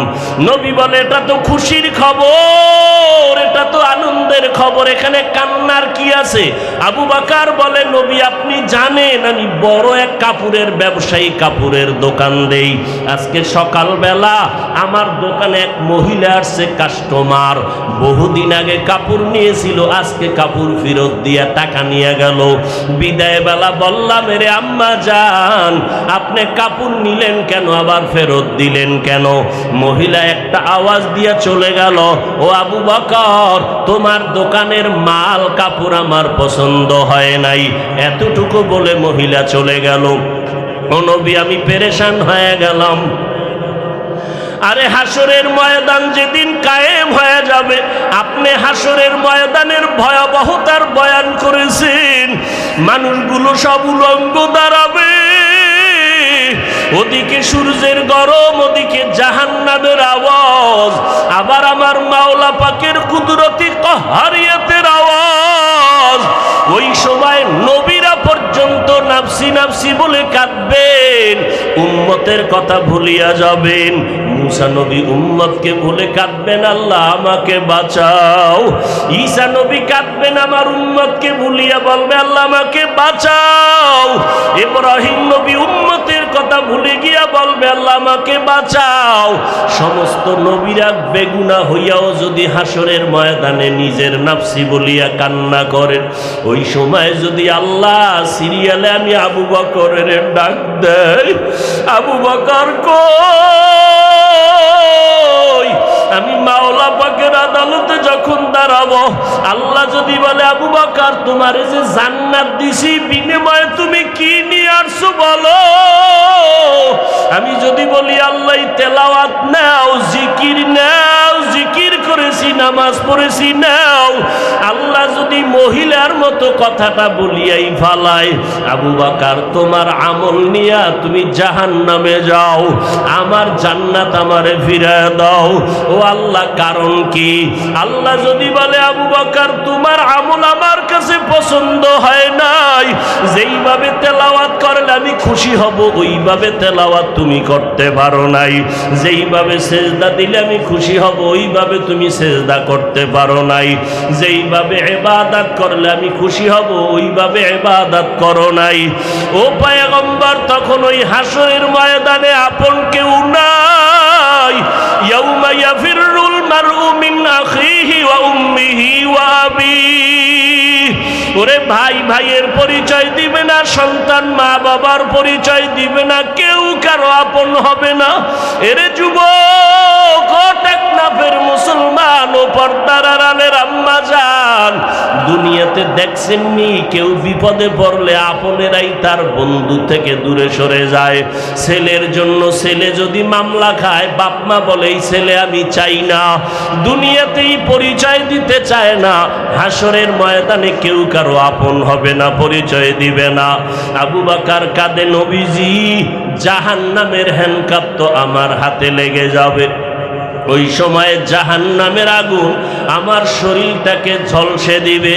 নবী বলে, এটা তো খুশির খবর, এটা তো আনন্দের খবর, এখানে কান্নার কি আছে? আবু বকর বলে, নবী আপনি জানেন আমি বড় এক কাপড়ের ব্যবসায়ী, কাপড়ের দোকান দেই। আজকে সকালবেলা আমার দোকানে এক মহিলা আসছে, কাস্টমার, বহুদিন আগে কাপড় নিয়েছিল, আজকে কাপড় ফেরত দিয়া টাকা নিয়ে গেল। বিদায় বেলা বললাম, রে আম্মা জান, আপনি কাপড় নিলেন কেন, আবার ফেরত দিলেন কেন? মহিলা একটা আওয়াজ দিয়া চলে গেল, ও আবু বকর, তোমার দোকানের মাল কাপড় আমার পছন্দ হয় নাই। এতটুকু বলে মহিলা চলে গেল। ও নবী, আমি পেরেশান হয়ে গেলাম। আরে হাসরের ময়দান যেদিন কায়েম হয়ে যাবে, আপনি হাসরের ময়দানের ভয়াবহতার বয়ান করেছেন। মানুষগুলো সব উলঙ্গ দাঁড়াবে, ওদিকে সূর্যের গরম, ওদিকে জাহান্নামের আওয়াজ, আবার আমার মাওলা পাকের কুদরতি কাহারিয়াতের আওয়াজ। ওই সময় নবীরা পর্যন্ত নাফসি নাফসি বলে কাঁদবেন, উম্মতের কথা ভুলিয়া যাবেন। মুসা নবী উম্মতকে ভুলে কাঁদবেন, আল্লাহ আমাকে বাঁচাও। ঈসা নবী কাঁদবেন, আমার উম্মতকে ভুলিয়া বলবে, আল্লাহ আমাকে বাঁচাও। ইব্রাহিম নবী উম্মতের কথা ভুলে গিয়া বলবে, আল্লাহ আমাকে বাঁচাও। সমস্ত নবীরা বেগুনাহ হইয়াও যদি হাসরের ময়দানে নিজের নাফসি বলিয়া কান্না করেন, ওই সময় যদি আল্লাহ সিরিয়ালে আমি আবু বকরের ডাক দেয়, আবু বকর কই, আমি মাওলা পাকের আদালতে যখন দাঁড়াবো, আল্লাহ যদি বলে আবু বকর তোমার যে জান্নাত দিছি বিনিময়ে তুমি কি নিয়ে আসছো বলো, আমি যদি বলি আল্লাহ তেলাওয়াত নাও, জিকির নাও, জিকির করেছি, নামাজ পড়েছি নাও, আল্লাহ যদি মহিলার মতো কথাটা বলিয়াই ফালায়, আবু বকর তোমার আমল নিয়া তুমি জাহান্নামে যাও, আমার জান্নাত আমারে ফিরায় দাও। ও আল্লাহ কারণ কি? আল্লাহ যদি বলে আবু বকর তোমার আমল আমার কাছে পছন্দ হয় নাই, যেইভাবে তেলাওয়াত করলে আমি খুশি হব ওইভাবে তেলাওয়াত তুমি করতে পারো নাই, যেইভাবে সেজদা দিলে আমি খুশি হব ওইভাবে তুমি সেজদা করতে পারো নাই, যেইভাবে ইবাদত করলে আমি খুশি হব ওইভাবে ইবাদত করো নাই। ও পয়গম্বর তখন ওই হাসরের ময়দানে আপন কেউ নাই। ইয়াউমা ইয়াফিরুল মারউ মিন আখিহি ওয়া উম্মিহি ওয়া আবিহি। ওরে ভাই ভাইয়ের পরিচয় দিবে না, সন্তান মা বাবার পরিচয় দিবে না, কেউ কারো আপন হবে না। এরে যুবক, ও টেকনাফের মুসলমান, ও পর্দার আড়ালের আম্মা জান, দুনিয়াতে দেখছেননি কেউ বিপদে পড়লে আপনেরাই তার বন্ধু থেকে দূরে সরে যায়। ছেলের জন্য ছেলে যদি মামলা খায়, বাপ মা বলে এই ছেলে আমি চাই না, দুনিয়াতেই পরিচয় দিতে চায় না। হাসরের ময়দানে কেউ কারো আপন হবে না, পরিচয় দিবে না। আবু বকর কাঁদে, নবীজি জাহান্নামের হ্যান্ডকাপ তো আমার হাতে লেগে যাবে। ওই সময়ে জাহান্নামের আগুন আমার শরীরটাকে ঝলসে দিবে,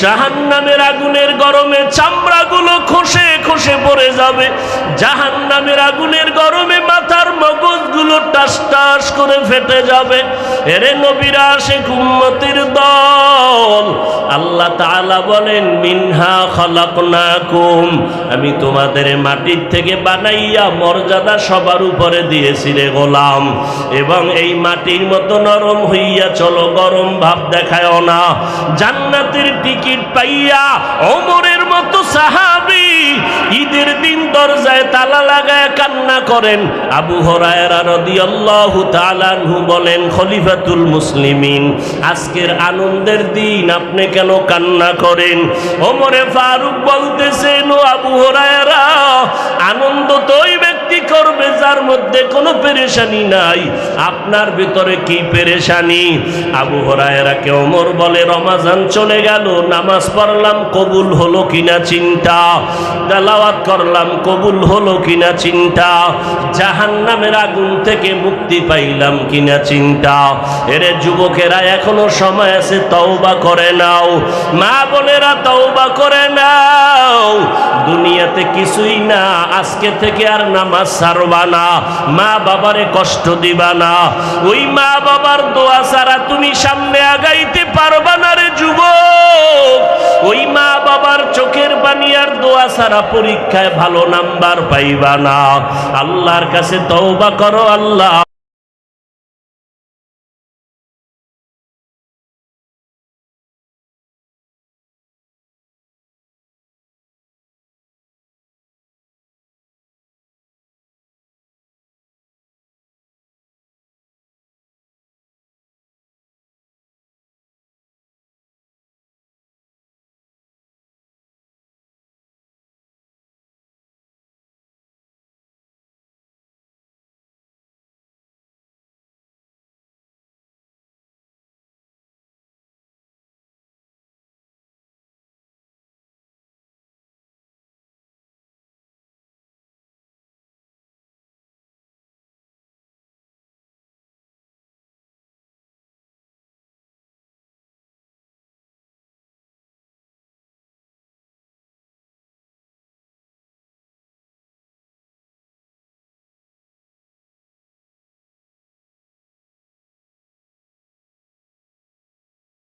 জাহান্নামের আগুনের গরমে চামড়াগুলো খসে খসে পড়ে যাবে, জাহান্নামের আগুনের গরমে মাথার মগজগুলো টাস টাস করে ফেটে যাবে। এরে নবীরা আশিক উম্মতের দল, আল্লাহ তাআলা বলেন মিনহা খালাকনাকুম, আমি তোমাদের মাটির থেকে বানাইয়া মর্যাদা সবার উপরে দিয়েছি রে গোলাম, এবং এই মাটির মতো নরম হইয়া চলো, গরম ভাব দেখায় না। জান্নাতের টিকিট পাইয়া ওমরের মতো সাহাবী ঈদের দিন দরজায় তালা লাগায় কান্না করেন। আবু হুরায়রা রাদিয়াল্লাহু তাআলা আনহু বলেন, খলিফাতুল মুসলিমিন আজকের আনন্দের দিন আপনি কেন কান্না করেন? ওমরে ফারুক বলতেছেন, ও আবু হুরায়রা, আনন্দ তো ওই ব্যক্তি করবে যার মধ্যে কোনো পেরেশানি নাই, আপনার ভিতরে কি পেরেশানি? আবু হুরায়রাকে ওমর বলে, রমাজান চলে গেল, নামাজ পড়লাম কবুল হলো কিনা চিন্তা, তেলাওয়াত করলাম কবুল হলো কিনা চিন্তা, জাহান্নামের আগুন থেকে মুক্তি পাইলাম কিনা চিন্তা। এরে যুবকেরা এখনো সময় আছে, তওবা করে নাও, মা বোনেরা তওবা করে নাও। দুনিয়াতে কিছুই না, আজকে থেকে আর নামাজ ছাড়বা না, মা বাবারে কষ্ট দিবা না, ওই মা বাবার দোয়া ছাড়া তুমি সামনে আগাইতে পারবা না রে যুবক। ওই মা বাবার চোখের পানি আর দোয়া ছাড়া পরীক্ষায় ভালো নাম্বার পাইবা না। আল্লাহর কাছে তওবা করো, আল্লাহ